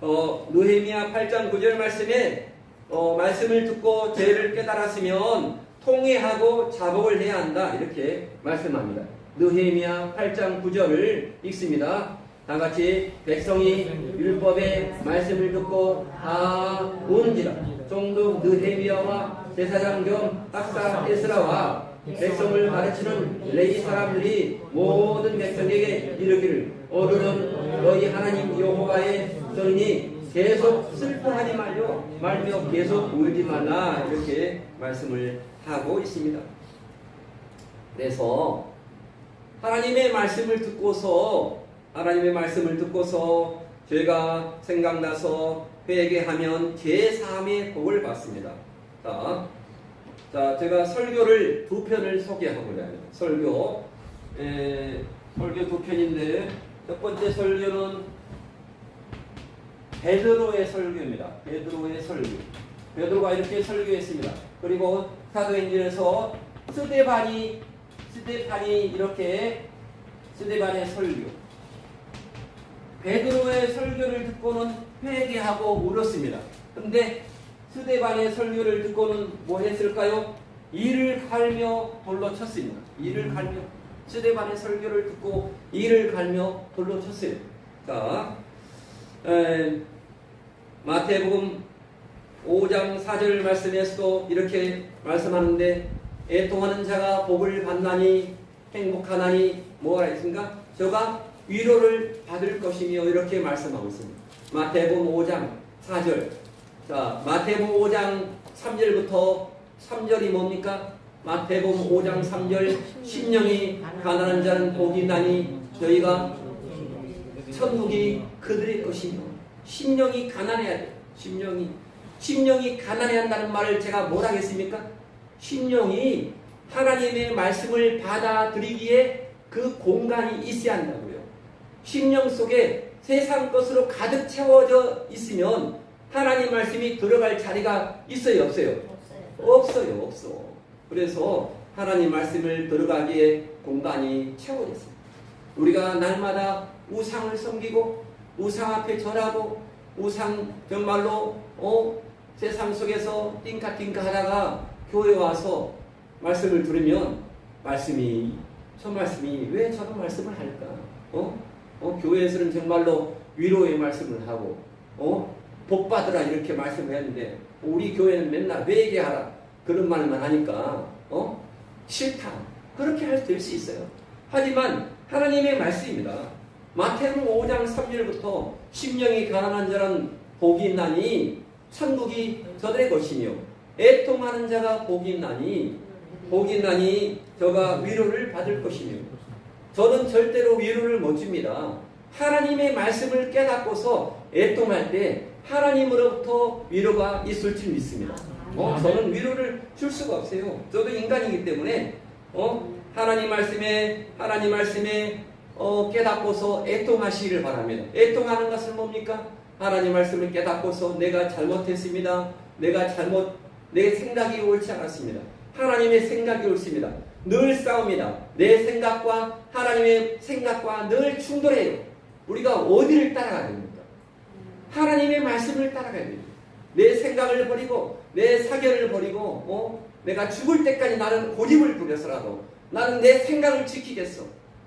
느헤미야 8장 9절 말씀에 말씀을 듣고 죄를 깨달았으면 통회하고 자복을 해야 한다. 이렇게 말씀합니다. 느헤미야 8장 9절을 읽습니다. 다같이 백성이 율법의 말씀을 듣고 다 오는지라. 총독 느헤미야와 제사장 겸 학사 에스라와 백성을 가르치는 레위 사람들이 모든 백성에게 이르기를 오늘은 너희 하나님 여호와의 전이니 계속 슬퍼하지 말며 계속 울지 말라. 이렇게 말씀을 하고 있습니다. 그래서 하나님의 말씀을 듣고서 죄가 생각나서 회개하면 죄사함의 복을 받습니다. 자, 제가 설교를 두 편을 소개하고자 합니다. 설교 두 편인데 첫 번째 설교는 베드로의 설교입니다. 베드로의 설교. 베드로가 이렇게 설교했습니다. 그리고 사도행전에서 스데반이 이렇게 스데반의 설교. 베드로의 설교를 듣고는 회개하고 울었습니다. 근데 스데반의 설교를 듣고는 뭐 했을까요? 이를 갈며 돌로 쳤습니다. 이를 갈며. 스데반의 설교를 듣고 이를 갈며 돌로 쳤어요. 자, 마태복음 5장 4절 말씀에서도 이렇게 말씀하는데 애통하는 자가 복을 받나니 행복하나니 뭐라 했습니까? 저가 위로를 받을 것이며 이렇게 말씀하고 있습니다. 마태복음 5장 4절. 자, 마태복음 5장 3절부터 3절이 뭡니까? 마태복음 5장 3절 심령이 가난한 자는 복이 있나니 저희가 천국이 그들의 것이며. 심령이 가난해야 돼요. 심령이 가난해야 한다는 말을 제가 뭘 하겠습니까? 심령이 하나님의 말씀을 받아들이기에 그 공간이 있어야 한다고요. 심령 속에 세상 것으로 가득 채워져 있으면 하나님 말씀이 들어갈 자리가 있어요, 없어요? 없어. 그래서 하나님 말씀을 들어가기에 공간이 채워졌어요. 우리가 날마다 우상을 섬기고 우상 앞에 절하고 우상 정말로 세상 속에서 띵카띵카 하다가 교회 와서 말씀을 들으면 저 말씀이 왜 저런 말씀을 할까? 교회에서는 정말로 위로의 말씀을 하고 복 받으라 이렇게 말씀을 했는데 우리 교회는 맨날 회개하라 그런 말만 하니까 싫다. 그렇게 될 수 있어요. 하지만 하나님의 말씀입니다. 마태복음 5장 3절부터 심령이 가난한 자는 복이 있나니 천국이 저들의 것이며 애통하는 자가 복이 있나니 저가 위로를 받을 것이며. 저는 절대로 위로를 못 줍니다. 하나님의 말씀을 깨닫고서 애통할 때 하나님으로부터 위로가 있을 줄 믿습니다. 저는 위로를 줄 수가 없어요. 저도 인간이기 때문에 하나님 말씀에 깨닫고서 애통하시기를 바랍니다. 애통하는 것은 뭡니까? 하나님 말씀을 깨닫고서 내가 잘못했습니다. 내 생각이 옳지 않았습니다. 하나님의 생각이 옳습니다. 늘 싸웁니다. 내 생각과 하나님의 생각과 늘 충돌해요. 우리가 어디를 따라가야 됩니까? 하나님의 말씀을 따라가야 됩니다. 내 생각을 버리고 내 사견을 버리고 내가 죽을 때까지 나는 고집을 부려서라도 나는 내 생각을 지키겠어.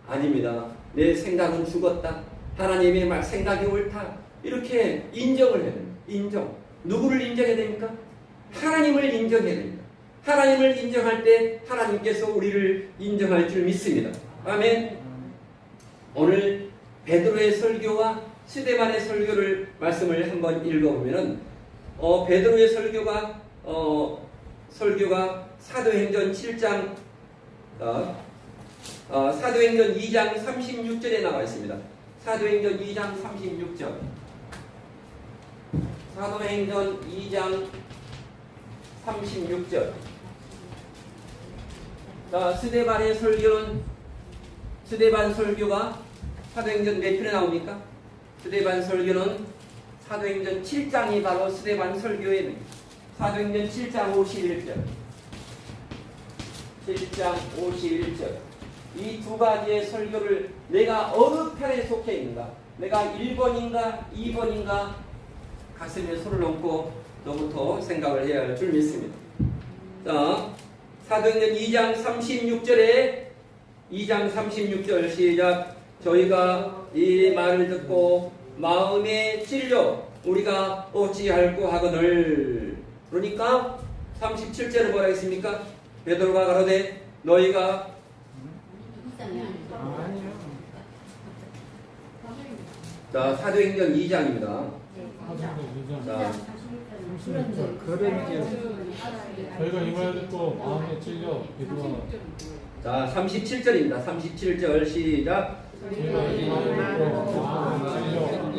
아닙니다. 내 생각은 죽었다. 하나님의 생각이 옳다. 이렇게 인정을 해야 됩니다. 인정. 누구를 인정해야 됩니까? 하나님을 인정해야 됩니다. 하나님을 인정할 때 하나님께서 우리를 인정할 줄 믿습니다. 아멘. 오늘 베드로의 설교와 스데반의 설교를 말씀을 한번 읽어보면은 베드로의 설교가 사도행전 7장 사도행전 2장 36절에 나와 있습니다. 사도행전 2장 36절. 사도행전 2장 36절. 스데반의 설교는 스데반 설교가 사도행전 몇 편에 나옵니까? 스데반 설교는 사도행전 7장이 바로 스데반 설교예요. 사도행전 7장 51절. 7장 51절. 이 두 가지의 설교를 내가 어느 편에 속해 있는가? 내가 1번인가 2번인가 가슴에 손을 얹고 너부터 생각을 해야 할 줄 믿습니다. 자, 사도행전 2장 36절 시작. 저희가 이 말을 듣고 마음에 찔려 우리가 어찌할꼬 하거늘. 그러니까 37절에 뭐라 했습니까? 베드로가 가로되 너희가 아니요. 자, 사도행전 2장입니다. 자, 그런 저희가 이 말 듣고 마음에 찔려 베드로가 자, 37절입니다. 37절 시작. 저희가 이 말을 듣고 마음에 찔려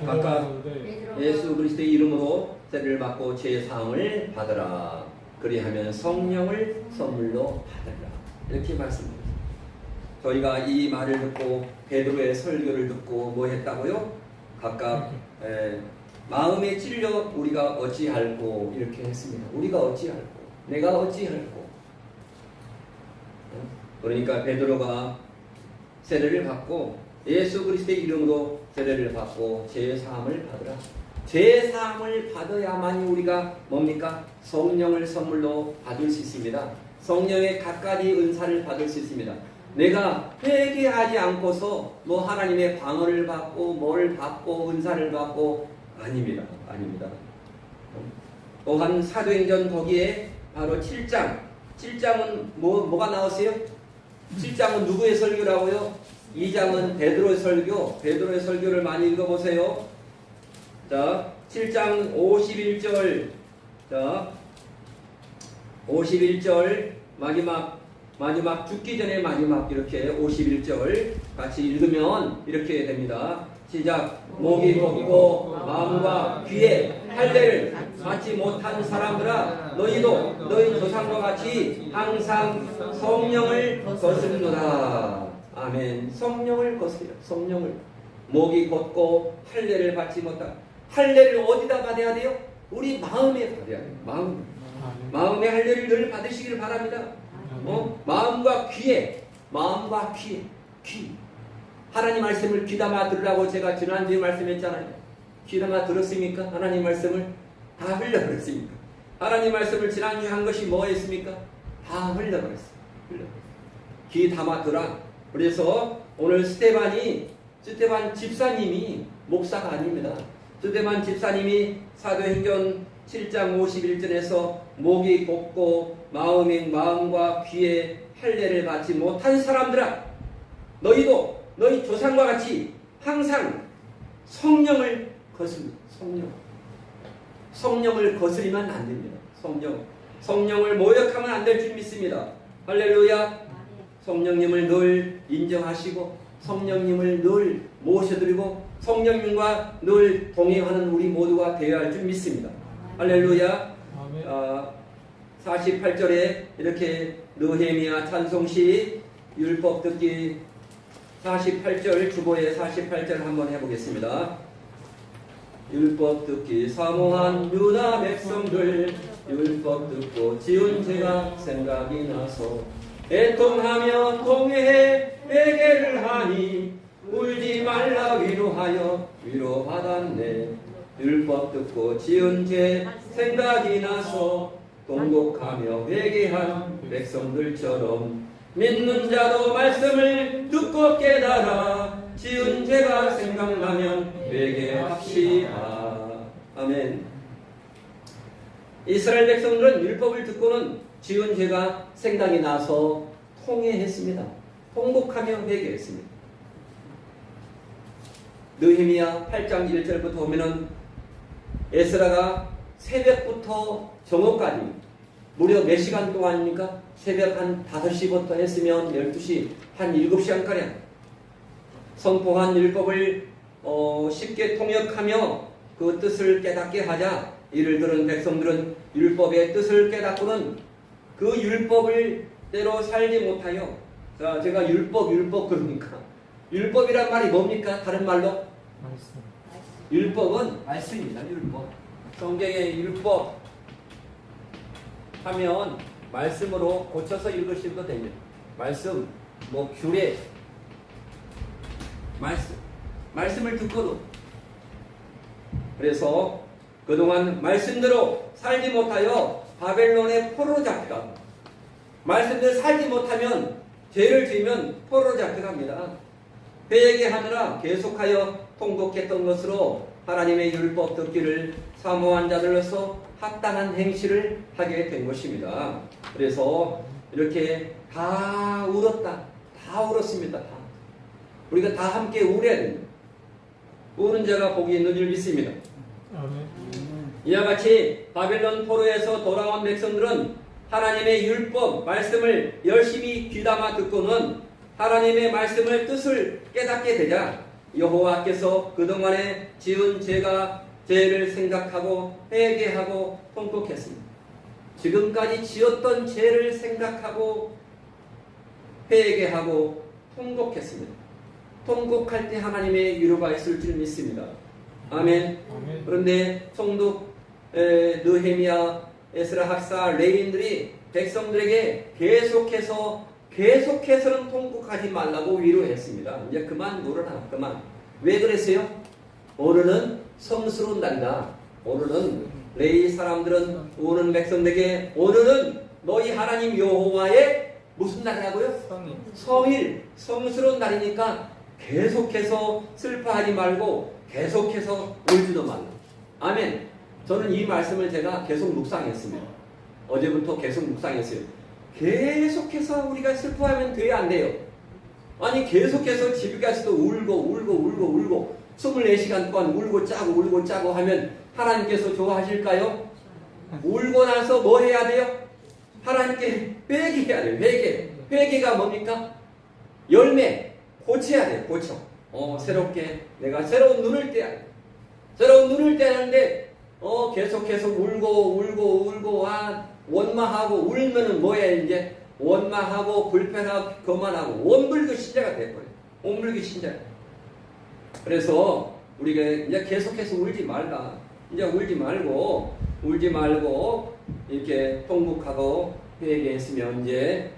각각 예수 그리스도의 이름으로 세례를 받고 죄 사함을 받으라. 그리하면 성령을 선물로 받으라. 이렇게 말씀드립니다. 저희가 이 말을 듣고 베드로의 설교를 듣고 뭐 했다고요? 각각 마음에 찔려 우리가 어찌할꼬 이렇게 했습니다. 우리가 어찌할꼬, 내가 어찌할꼬. 그러니까 베드로가 세례를 받고 예수 그리스도의 이름으로 세례를 받고 죄 사함을 받으라. 죄 사함을 받아야만이 우리가 뭡니까? 성령을 선물로 받을 수 있습니다. 성령의 각가지 은사를 받을 수 있습니다. 내가 회개하지 않고서 뭐 하나님의 방언을 받고 뭘 받고 은사를 받고 아닙니다. 아닙니다. 또한 사도행전 거기에 바로 7장은 뭐가 나왔어요? 7장은 누구의 설교라고요? 2장은 베드로의 설교. 베드로의 설교를 많이 읽어보세요. 자, 7장 51절. 자, 51절 마지막 죽기 전에 마지막 이렇게 51절 같이 읽으면 이렇게 됩니다. 시작. 목이 걷고 마음과 귀에 할례를 받지 못한 사람들아 너희도 너희 조상과 같이 항상 성령을 거스르노라. 아멘. 성령을 거스려. 성령을. 목이 걷고 할례를 받지 못한. 할례를 어디다 받아야 돼요? 우리 마음에 받아야 돼요. 마음의 할례를 늘 받으시길 바랍니다. 마음과 귀에 귀. 하나님 말씀을 귀담아 들으라고 제가 지난주에 말씀했잖아요. 귀담아 들었습니까? 하나님 말씀을 다 흘려버렸습니까? 하나님 말씀을 지난주에 한 것이 뭐였습니까? 다 흘려버렸어요. 귀 담아 들라. 그래서 오늘 스테반 집사님이 목사가 아닙니다. 스테반 집사님이 사도행전 7장 51절에서 목이 곱고 마음과 귀에 할례를 받지 못한 사람들아 너희도 너희 조상과 같이 항상 성령을 거스립니다. 성령을 거스리면 안 됩니다. 성령을 모욕하면 안 될 줄 믿습니다. 할렐루야. 성령님을 늘 인정하시고 성령님을 늘 모셔드리고 성령님과 늘 동행하는 우리 모두가 되어야 할 줄 믿습니다. 할렐루야. 48절에 이렇게 느헤미야 찬송시 율법 듣기 48절 주보의 48절 한번 해보겠습니다. 율법 듣기 사모한 유다 백성들 율법 듣고 지은 죄가 생각이 나서 애통하며 통회해 회개를 하니 울지 말라 위로하여 위로받았네. 율법 듣고 지은 죄 생각이 나서 통곡하며 회개한 백성들처럼 믿는 자도 말씀을 듣고 깨달아 지은 죄가 생각나면 회개합시다. 아멘. 이스라엘 백성들은 율법을 듣고는 지은 죄가 생각이 나서 통회했습니다. 통곡하며 회개했습니다. 느헤미야 8장 1절부터 보면은 에스라가 새벽부터 정오까지 무려 몇 시간 동안입니까? 새벽 한 5시부터 했으면 12시, 한 7시간가량 선포한 율법을 쉽게 통역하며 그 뜻을 깨닫게 하자 이를 들은 백성들은 율법의 뜻을 깨닫고는 그 율법을 대로 살지 못하여, 자, 제가 율법 그러니까 율법이란 말이 뭡니까? 다른 말로 말씀. 율법은 말씀입니다. 율법. 성경의 율법 하면 말씀으로 고쳐서 읽으셔도 됩니다. 말씀, 뭐 규례, 말씀을 듣고도. 그래서 그동안 말씀대로 살지 못하여 바벨론의 포로로 잡혀갑니다. 말씀대로 살지 못하면, 죄를 지으면 포로로 잡혀갑니다. 회개하느라 계속하여 통곡했던 것으로 하나님의 율법 듣기를 사모한 자들로서 합당한 행실을 하게 된 것입니다. 그래서 이렇게 다 울었다. 다 울었습니다. 다. 우리가 다 함께 울어야 됩니다. 우는 자가 복이 있는 줄 믿습니다. 아멘. 이와 같이 바벨론 포로에서 돌아온 백성들은 하나님의 율법 말씀을 열심히 귀담아 듣고는 하나님의 말씀을 뜻을 깨닫게 되자 여호와께서 그동안에 지은 죄를 생각하고 회개하고 통곡했습니다. 지금까지 지었던 죄를 생각하고 회개하고 통곡했습니다. 통곡할 때 하나님의 위로가 있을 줄 믿습니다. 아멘. 아멘. 그런데 총독 느헤미야, 에스라 학사, 레위인들이 백성들에게 계속해서는 통곡하지 말라고 위로했습니다. 이제 그만 울어라, 그만. 왜 그랬어요? 오늘은 성스러운 날이다. 오늘은 레위 사람들은 우는 백성들에게 오늘은 너희 하나님 여호와의 무슨 날이라고요? 성일, 성스러운 날이니까 계속해서 슬퍼하지 말고 계속해서 울지도 말라. 아멘. 저는 이 말씀을 제가 계속 묵상했습니다. 어제부터 계속 묵상했어요. 계속해서 우리가 슬퍼하면 돼야 안 돼요. 아니 계속해서 집에 가서도 울고 24시간 동안 울고 짜고 하면 하나님께서 좋아하실까요? 울고 나서 뭐 해야 돼요? 하나님께 회개해야 돼요. 회개가 뭡니까? 열매 고쳐야 돼요. 고쳐. 새롭게 내가 새로운 눈을 떼야 돼. 새로운 눈을 떼는데 계속해서 울고 원망하고 울면은 뭐야 이제 원망하고 불평하고 거만하고 원불교 신자가 돼버려요. 원불교 신자. 그래서 우리가 이제 계속해서 울지 말라. 이제 울지 말고 이렇게 통곡하고 회개했으면 이제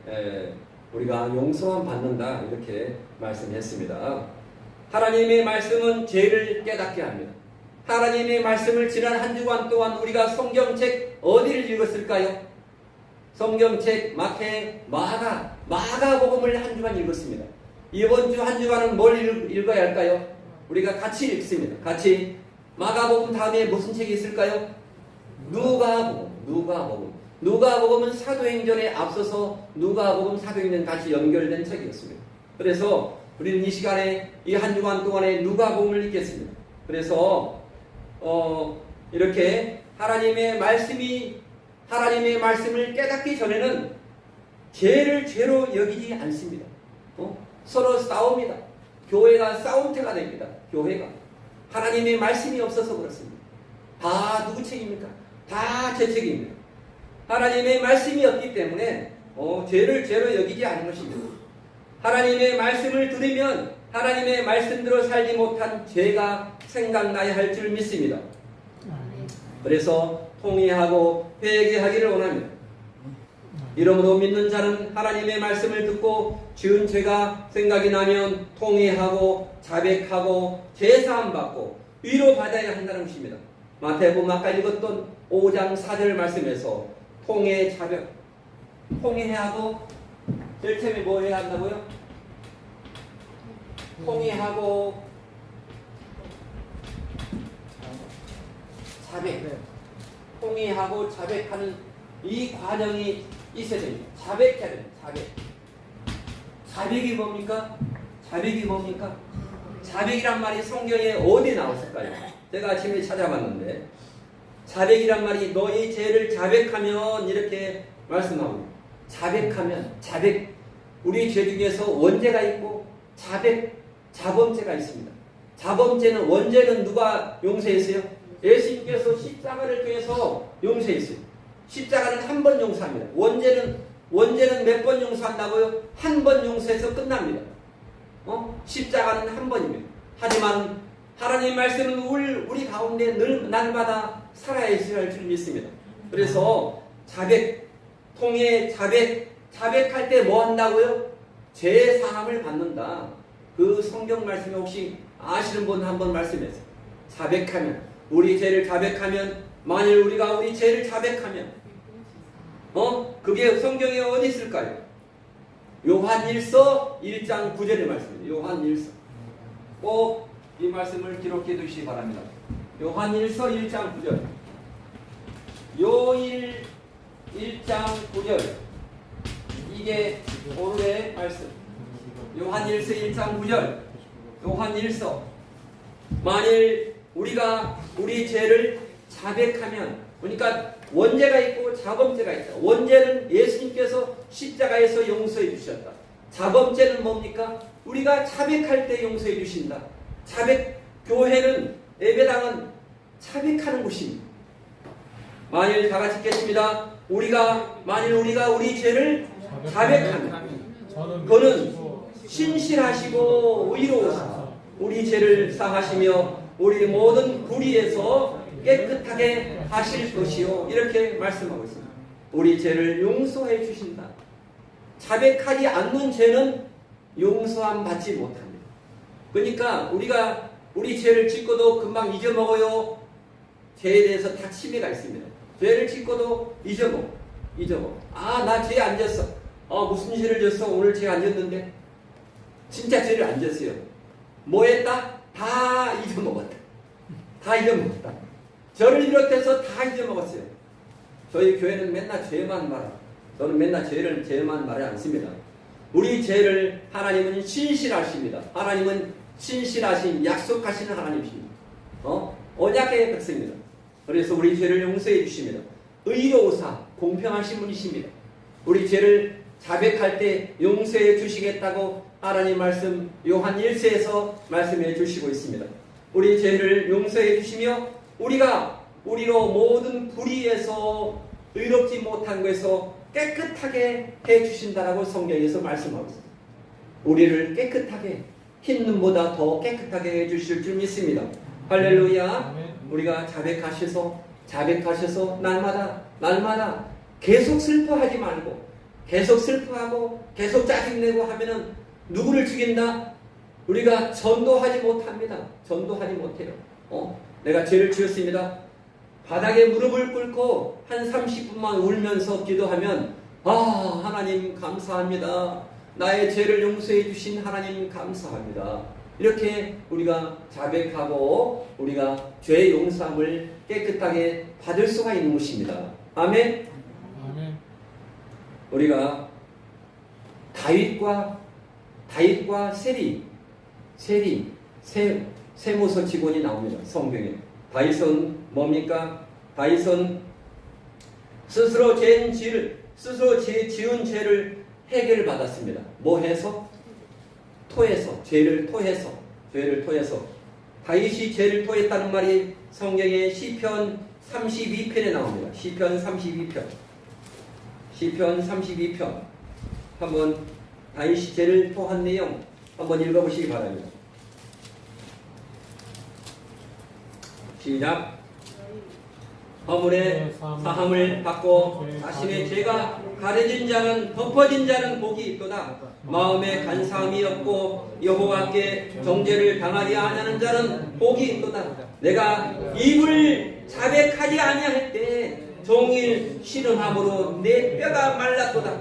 우리가 용서만 받는다 이렇게 말씀했습니다. 하나님의 말씀은 죄를 깨닫게 합니다. 하나님의 말씀을 지난 한 주간 동안 우리가 성경책 어디를 읽었을까요? 성경책 마가복음을 한 주간 읽었습니다. 이번 주 한 주간은 뭘 읽어야 할까요? 우리가 같이 읽습니다. 같이 마가복음 다음에 무슨 책이 있을까요? 누가복음은 사도행전에 앞서서 누가복음 사도행전 같이 연결된 책이었습니다. 그래서 우리는 이 시간에 이 한 주간 동안에 누가복음을 읽겠습니다. 그래서 이렇게 하나님의 말씀을 깨닫기 전에는 죄를 죄로 여기지 않습니다. 서로 싸웁니다. 교회가 싸움터가 됩니다. 교회가 하나님의 말씀이 없어서 그렇습니다. 다 누구 책입니까? 다 제 책입니다. 하나님의 말씀이 없기 때문에 죄를 죄로 여기지 않은 것입니다. 하나님의 말씀을 들으면 하나님의 말씀대로 살지 못한 죄가 생각나야 할 줄 믿습니다. 그래서 통회하고 회개하기를 원합니다. 이러므로 믿는 자는 하나님의 말씀을 듣고 지은 죄가 생각이 나면 통회하고 자백하고 제사함 받고 위로받아야 한다는 것입니다. 마태복음 아까 읽었던 5장 4절 말씀에서 통회, 자백, 통회하고 제일 처음에 뭐 해야 한다고요? 통회하고 자백, 통회하고 자백하는 이 과정이 있어야 됩니다. 자백해야 됩니다. 자백이 뭡니까? 자백이란 말이 성경에 어디 나왔을까요? 제가 아침에 찾아봤는데 자백이란 말이 너희 죄를 자백하면 이렇게 말씀하고 자백 우리 죄 중에서 원죄가 있고 자범죄가 있습니다. 자범죄는 원죄는 누가 용서했어요? 예수님께서 십자가를 통해서 용서했어요. 십자가는 한 번 용서합니다. 원죄는 몇 번 용서한다고요? 한 번 용서해서 끝납니다. 십자가는 한 번입니다. 하지만 하나님의 말씀은 우리 가운데 늘 날마다 살아있어야 할 줄 믿습니다. 그래서 자백할 때 뭐 한다고요? 죄 사함을 받는다. 그 성경 말씀에 혹시 아시는 분 한번 말씀해주세요. 자백하면, 우리 죄를 자백하면, 만일 우리가 우리 죄를 자백하면, 그게 성경에 어디 있을까요? 요한일서 1장 9절의 말씀입니다. 요한일서. 꼭 이 말씀을 기록해 두시기 바랍니다. 요한일서 1장 9절. 요일 1장 9절. 이게 오늘의 말씀. 요한일서 1장 9절. 요한일서. 만일 우리가 우리 죄를 자백하면, 그러니까 원죄가 있고 자범죄가 있다. 원죄는 예수님께서 십자가에서 용서해 주셨다. 자범죄는 뭡니까? 우리가 자백할 때 용서해 주신다. 교회는, 예배당은 자백하는 곳입니다. 만일 다 같이 읽겠습니다. 만일 우리가 우리 죄를 자백하면, 그는 신실하시고 의로우사 우리 죄를 사하시며 우리 모든 불의에서 깨끗하게 하실 것이요. 이렇게 말씀하고 있습니다. 우리 죄를 용서해 주신다. 자백하지 않는 죄는 용서함 받지 못합니다. 그러니까 우리가 우리 죄를 짓고도 금방 잊어먹어요. 죄에 대해서 다 치매가 있습니다. 죄를 짓고도 잊어먹어. 나 죄 안 졌어. 무슨 죄를 졌어? 오늘 죄 안 졌는데. 진짜 죄를 안 졌어요. 뭐 했다? 다 잊어먹었다. 저를 비롯해서 다 잊어먹었어요. 저희 교회는 맨날 죄만 말하고, 저는 맨날 죄만 말하지 않습니다. 우리 죄를 하나님은 신실하십니다. 하나님은 신실하신, 약속하시는 하나님이십니다. 언약의 백성입니다. 그래서 우리 죄를 용서해 주십니다. 의로우사, 공평하신 분이십니다. 우리 죄를 자백할 때 용서해 주시겠다고 하나님 말씀 요한 1서에서 말씀해 주시고 있습니다. 우리 죄를 용서해 주시며 우리로 모든 불의에서 의롭지 못한 것에서 깨끗하게 해 주신다라고 성경에서 말씀하고 있습니다. 우리를 깨끗하게, 흰 눈보다 더 깨끗하게 해 주실 줄 믿습니다. 할렐루야. 우리가 자백하셔서 날마다 계속 슬퍼하지 말고, 계속 슬퍼하고 계속 짜증내고 하면은 누구를 죽인다? 우리가 전도하지 못합니다. 전도하지 못해요. 내가 죄를 지었습니다. 바닥에 무릎을 꿇고 한 30분만 울면서 기도하면, 하나님 감사합니다. 나의 죄를 용서해 주신 하나님 감사합니다. 이렇게 우리가 자백하고 우리가 죄의 용서함을 깨끗하게 받을 수가 있는 것입니다. 아멘. 우리가 다윗과 세무서 직원이 나옵니다. 성경에. 다윗은 뭡니까? 다윗은 스스로 지은 죄를 해결받았습니다. 뭐 해서? 죄를 토해서. 다윗이 죄를 토했다는 말이 성경의 시편 32편에 나옵니다. 시편 32편. 한번 다윗이 죄를 토한 내용 한번 읽어보시기 바랍니다. 시작. 허물의 사함을 받고 자신의 죄가 가려진 자는, 덮어진 자는 복이 있도다. 마음에 간사함이 없고 여호와께 정죄를 당하지 아니하는 자는 복이 있도다. 내가 입을 자백하지 아니할 때 종일 신음함으로 내 뼈가 말랐도다.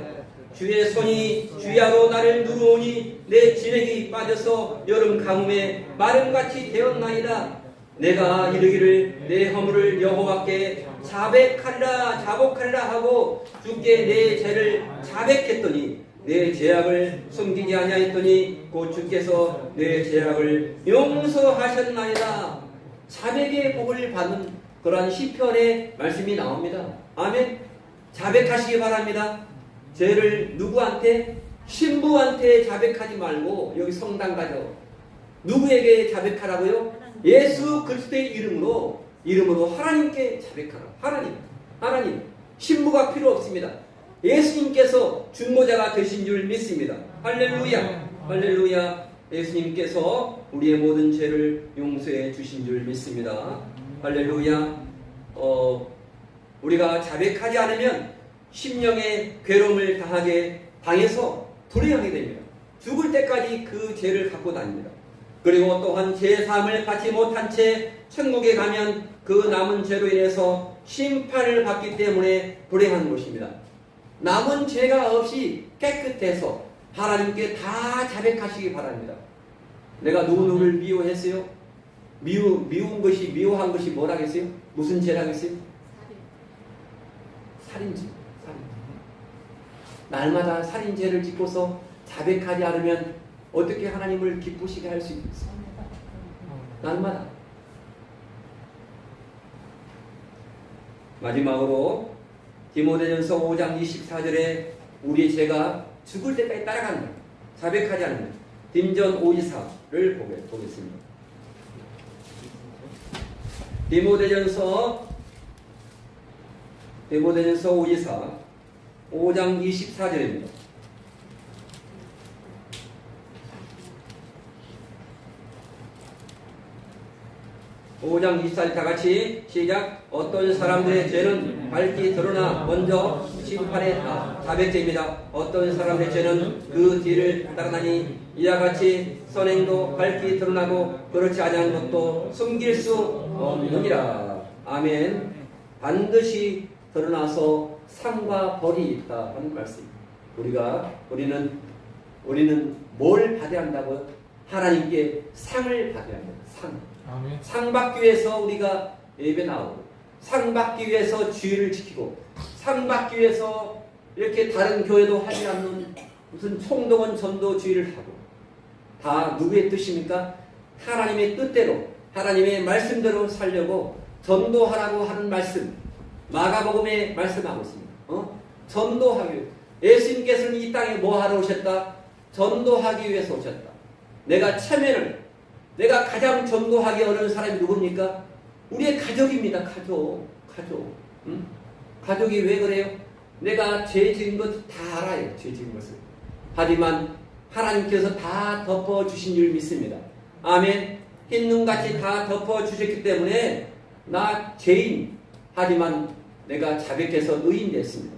주의 손이 주야로 나를 누르오니 내 진액이 빠져서 여름 가뭄에 마름같이 되었나이다. 내가 이르기를 내 허물을 여호와께 자복하리라 하고 주께 내 죄를 자백했더니 내 죄악을 숨기지 아니하였더니 곧 주께서 내 죄악을 용서하셨나이다. 자백의 복을 받는 그러한 시편의 말씀이 나옵니다. 아멘. 자백하시기 바랍니다. 죄를 누구한테? 신부한테 자백하지 말고, 여기 성당 가죠. 누구에게 자백하라고요? 예수 그리스도의 이름으로 이름으로 하나님께 자백하라. 하나님 신부가 필요 없습니다. 예수님께서 중보자가 되신 줄 믿습니다. 할렐루야. 할렐루야. 예수님께서 우리의 모든 죄를 용서해 주신 줄 믿습니다. 할렐루야. 우리가 자백하지 않으면 심령의 괴로움을 당해서 불행하게 됩니다. 죽을 때까지 그 죄를 갖고 다닙니다. 그리고 또한 제3을 받지 못한 채 천국에 가면 그 남은 죄로 인해서 심판을 받기 때문에 불행한 것입니다. 남은 죄가 없이 깨끗해서 하나님께 다 자백하시기 바랍니다. 내가 누구누구를 미워했어요? 미워한 것이 뭐라겠어요? 무슨 죄라겠어요? 살인죄. 날마다 살인죄를 짓고서 자백하지 않으면 어떻게 하나님을 기쁘시게 할 수 있겠어요? 날마다. 마지막으로 디모데전서 5장 24절에 우리의 죄가 죽을 때까지 따라간다. 자백하지 않으면 딘전 524를 보겠습니다. 디모데전서 524 5장 24절입니다. 5장 24절 다 같이 시작. 어떤 사람들의 죄는 밝히 드러나 먼저 심판에 자백죄입니다. 어떤 사람들의 죄는 그 뒤를 따라나니 이와 같이 선행도 밝히 드러나고 그렇지 아니한 것도 숨길 수 없느니라. 아멘. 반드시 드러나서 상과 벌이 있다 하는 말씀. 우리는 뭘 받아야 한다고요? 하나님께 상을 받아야 합니다. 상 받기 위해서 우리가 예배 나오고, 상 받기 위해서 주의를 지키고, 상 받기 위해서 이렇게 다른 교회도 하지 않는 무슨 총동원 전도 주의를 하고, 다 누구의 뜻입니까? 하나님의 뜻대로, 하나님의 말씀대로 살려고 전도하라고 하는 말씀, 마가복음에 말씀하고 있습니다. 전도하기 위해. 예수님께서는 이 땅에 뭐 하러 오셨다? 전도하기 위해서 오셨다. 내가 가장 전도하기 어려운 사람이 누굽니까? 우리의 가족입니다. 가족. 응? 가족이 왜 그래요? 내가 죄 지은 것 다 알아요. 죄 지은 것을. 하지만 하나님께서 다 덮어주신 줄 믿습니다. 아멘. 흰눈같이 다 덮어주셨기 때문에 나 죄인. 하지만 내가 자백해서 의인 됐습니다.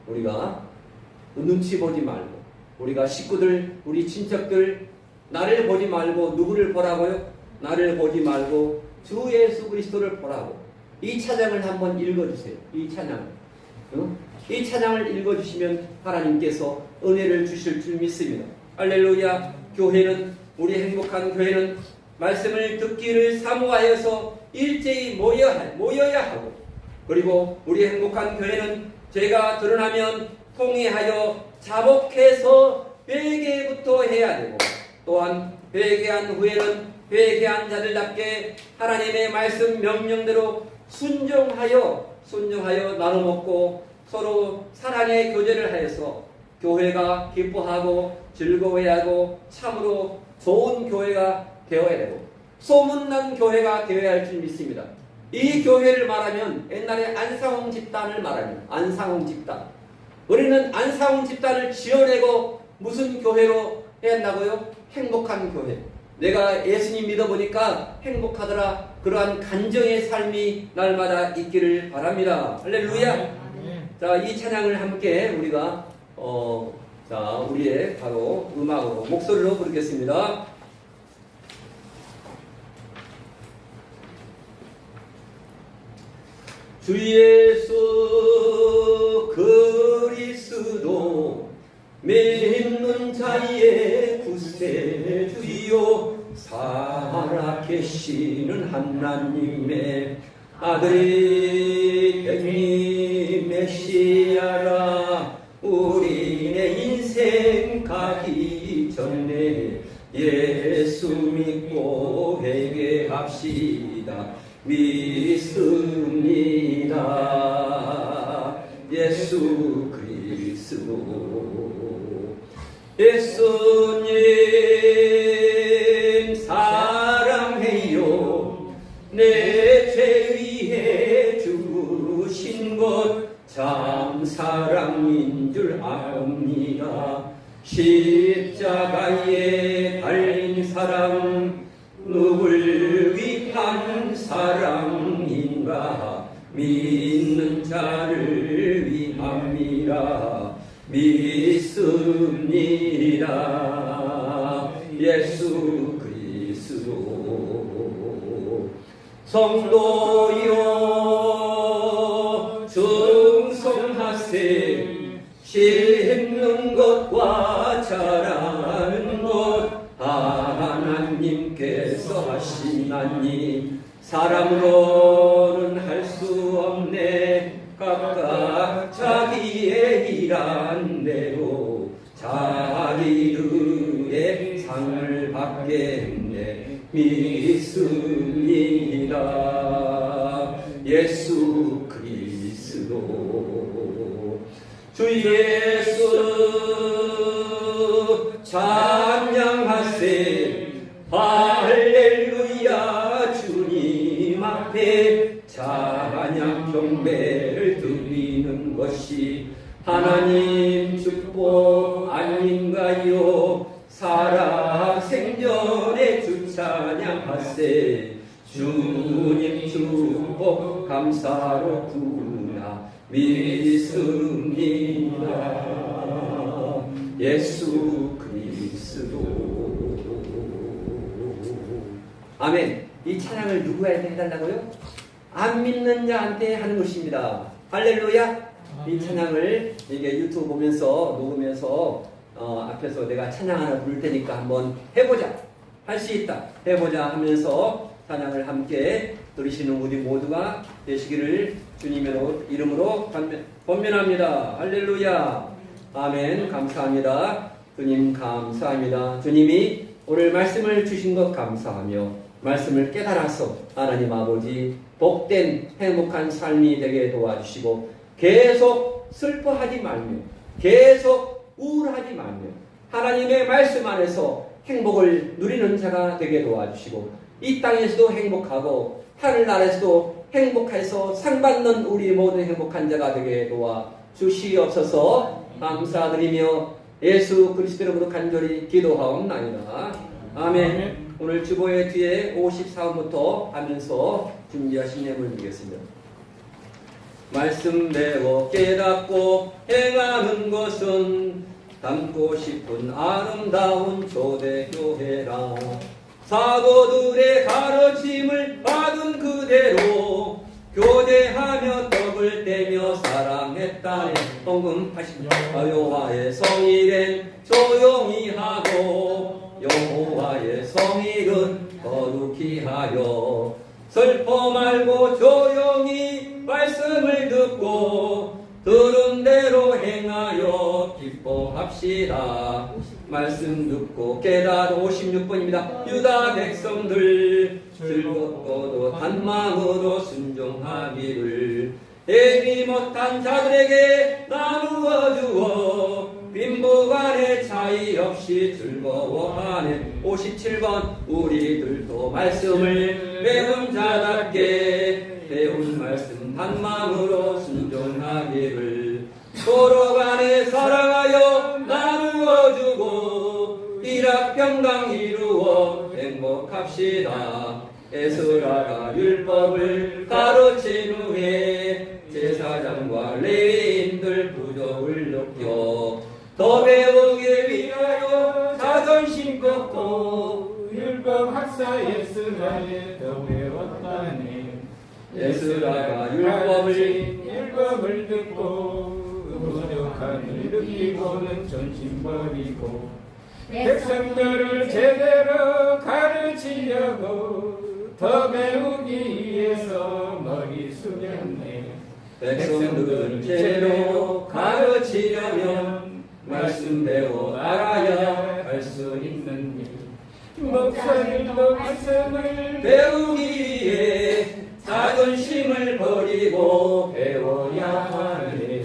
우리가 눈치 보지 말고, 우리가 식구들, 우리 친척들 나를 보지 말고 누구를 보라고요? 나를 보지 말고 주 예수 그리스도를 보라고. 이 찬양을 한번 읽어주세요. 이 찬양을. 이 찬양을 읽어주시면 하나님께서 은혜를 주실 줄 믿습니다. 할렐루야. 교회는, 우리 행복한 교회는 말씀을 듣기를 사모하여서 일제히 모여야 하고, 그리고 우리 행복한 교회는 죄가 드러나면 통회하여 자복해서 회개부터 해야 되고, 또한 회개한 후에는 회개한 자들답게 하나님의 말씀 명령대로 순종하여 나눠 먹고 서로 사랑의 교제를 하여서 교회가 기뻐하고 즐거워하고 참으로 좋은 교회가 되어야 되고 소문난 교회가 되어야 할 줄 믿습니다. 이 교회를 말하면 옛날에 안상홍 집단을 말합니다. 안상홍 집단. 우리는 안상홍 집단을 지어내고 무슨 교회로 해야 한다고요? 행복한 교회. 내가 예수님 믿어보니까 행복하더라. 그러한 간정의 삶이 날마다 있기를 바랍니다. 할렐루야. 자, 이 찬양을 함께 우리가 우리의 바로 음악으로 목소리로 부르겠습니다. 주 예수 그리스도 믿는 자의 구세주요 살아계시는 하나님의 아들이 백리 메시아라. 우리네 인생 가기 전에 예수 믿고 회개합시다. 믿습니다. 예수 그리스도. 예수님 사랑해요. 내 죄의 위해 달린 사랑 누굴 위한 사랑인가 믿는 자를 위함이라 믿습니다. 예수 그리스도 성도여 충성하세 심는 것과 자라는 것 하나님께서 하시나니 사람으로는 할 수 없네 각각 자기의 일한 대로 자기 일의 상을 받겠네 믿습니다. 예수 그리스도 주 예수 찬양하세 할렐루야 주님 앞에 찬양 경배를 드리는 것이 하나님 축복 아닌가요? 살아 생전에 주 찬양하세 주님 축복 감사로구나 믿습니다. 예수 그리스도 아멘. 이 찬양을 누구한테 해달라고요? 안 믿는 자한테 하는 것입니다. 할렐루야. 이 찬양을 이게 유튜브 보면서 녹으면서 앞에서 내가 찬양 하나 부를 테니까 한번 해보자. 할 수 있다. 해보자 하면서 찬양을 함께 들으시는 우리 모두가 되시기를 주님의 이름으로 권면합니다. 할렐루야. 아멘. 감사합니다. 주님 감사합니다. 주님이 오늘 말씀을 주신 것 감사하며 말씀을 깨달아서 하나님 아버지 복된 행복한 삶이 되게 도와주시고 계속 슬퍼하지 말며 계속 우울하지 말며 하나님의 말씀 안에서 행복을 누리는 자가 되게 도와주시고 이 땅에서도 행복하고 하늘나라에서도 행복해서 상 받는 우리 모든 행복한 자가 되게 도와주시옵소서. 감사드리며 예수 그리스도 이름으로 간절히 기도하옵나이다. 아멘. 오늘 주보의 뒤에 54원부터 하면서 준비하신 예물 드리겠습니다. 말씀 배워 깨닫고 행하는 것은 담고 싶은 아름다운 초대교회라. 사도들의 가르침을 받은 그대로 교제하며 떡을 떼며 사랑했다네. 헌금 80. 여호와의 성일엔 조용히 하고 여호와의 성일은 거룩히 하여 슬퍼 말고 조용히 말씀을 듣고 들은 대로 행하여 기뻐합시다. 말씀 듣고 깨달아 56번입니다. 유다 백성들 즐겁고도 단마음으로 순종하기를 애비 못한 자들에게 나누어 주어 빈부간의 차이 없이 즐거워하네. 57번 우리들도 말씀을 배운 자답게 배운 말씀 한마음으로 순종하기를 서로 간에 사랑하여 나누어주고 일합평강 이루어 행복합시다. 에스라가 율법을 가르친 후에 제사장과 레위인들 부족을 느껴 더 배우기 위하여 자존심 꺾고 율법 학사 에스라에 더 배웠다네. 에스라가 율법을 듣고 부족함을 느끼고는 전심 버리고 백성들을 제대로 가르치려고 더 배우기 위해서 머리 숙였네. 백성들을 제대로 가르치려면 말씀 배워 알아야 할 수 있는 일. 목사님도 말씀을 배우기 위해 자존심을 버리고 배워야 하네.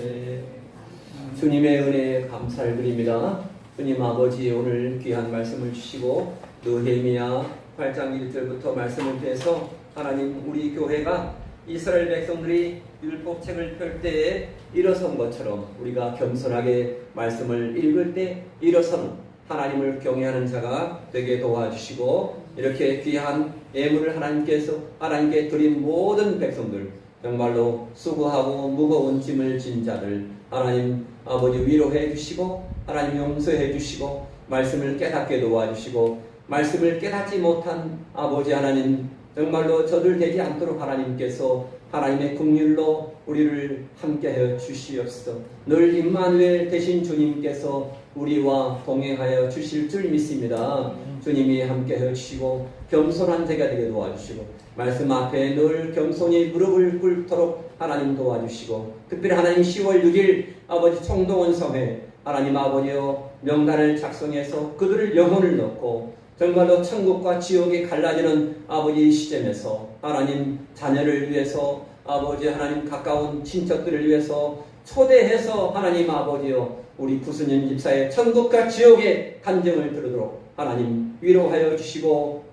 주님의 은혜에 감사를 드립니다. 주님 아버지 오늘 귀한 말씀을 주시고 느헤미야 8장 1절부터 말씀을 통해서 하나님 우리 교회가 이스라엘 백성들이 율법책을 펼 때에 일어선 것처럼 우리가 겸손하게 말씀을 읽을 때 일어서는 하나님을 경외하는 자가 되게 도와주시고 이렇게 귀한 예물을 하나님께 드린 모든 백성들 정말로 수고하고 무거운 짐을 진 자들 하나님 아버지 위로해 주시고 하나님 용서해 주시고 말씀을 깨닫게 도와주시고 말씀을 깨닫지 못한 아버지 하나님 정말로 저들 되지 않도록 하나님께서 하나님의 긍휼로 우리를 함께하여 주시옵소서. 늘 임마누엘 되신 주님께서 우리와 동행하여 주실 줄 믿습니다. 주님이 함께하여 주시고 겸손한 자가 되게 도와주시고 말씀 앞에 늘 겸손히 무릎을 꿇도록 하나님 도와주시고 특별히 하나님 10월 6일 아버지 총동원 성회 하나님 아버지여 명단을 작성해서 그들을 영혼을 넣고 정말로 천국과 지옥이 갈라지는 아버지 시점에서 하나님 자녀를 위해서 아버지 하나님 가까운 친척들을 위해서 초대해서 하나님 아버지여 우리 구순현 집사의 천국과 지옥의 간증을 들으도록 하나님 위로하여 주시고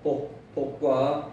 복과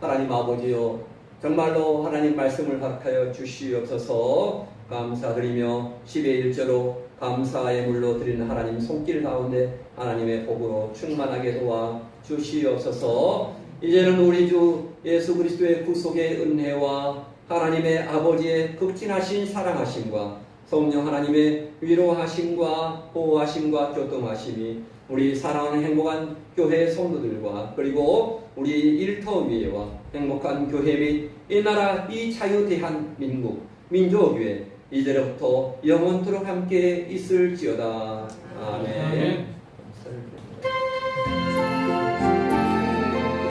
하나님 아버지여 정말로 하나님 말씀을 허락하여 주시옵소서. 감사드리며 10의 1조로 감사의 물로 드리는 하나님 손길 가운데 하나님의 복으로 충만하게 도와 주시옵소서. 이제는 우리 주 예수 그리스도의 구속의 은혜와 하나님의 아버지의 극진하신 사랑하심과 성령 하나님의 위로하심과 보호하심과 교통하심이 우리 사랑하는 행복한 교회 성도들과 그리고 우리 일터위에와 행복한 교회 및 이 나라 이 자유대한민국 민족교회 이제로부터 영원토록 함께 있을지어다. 아멘.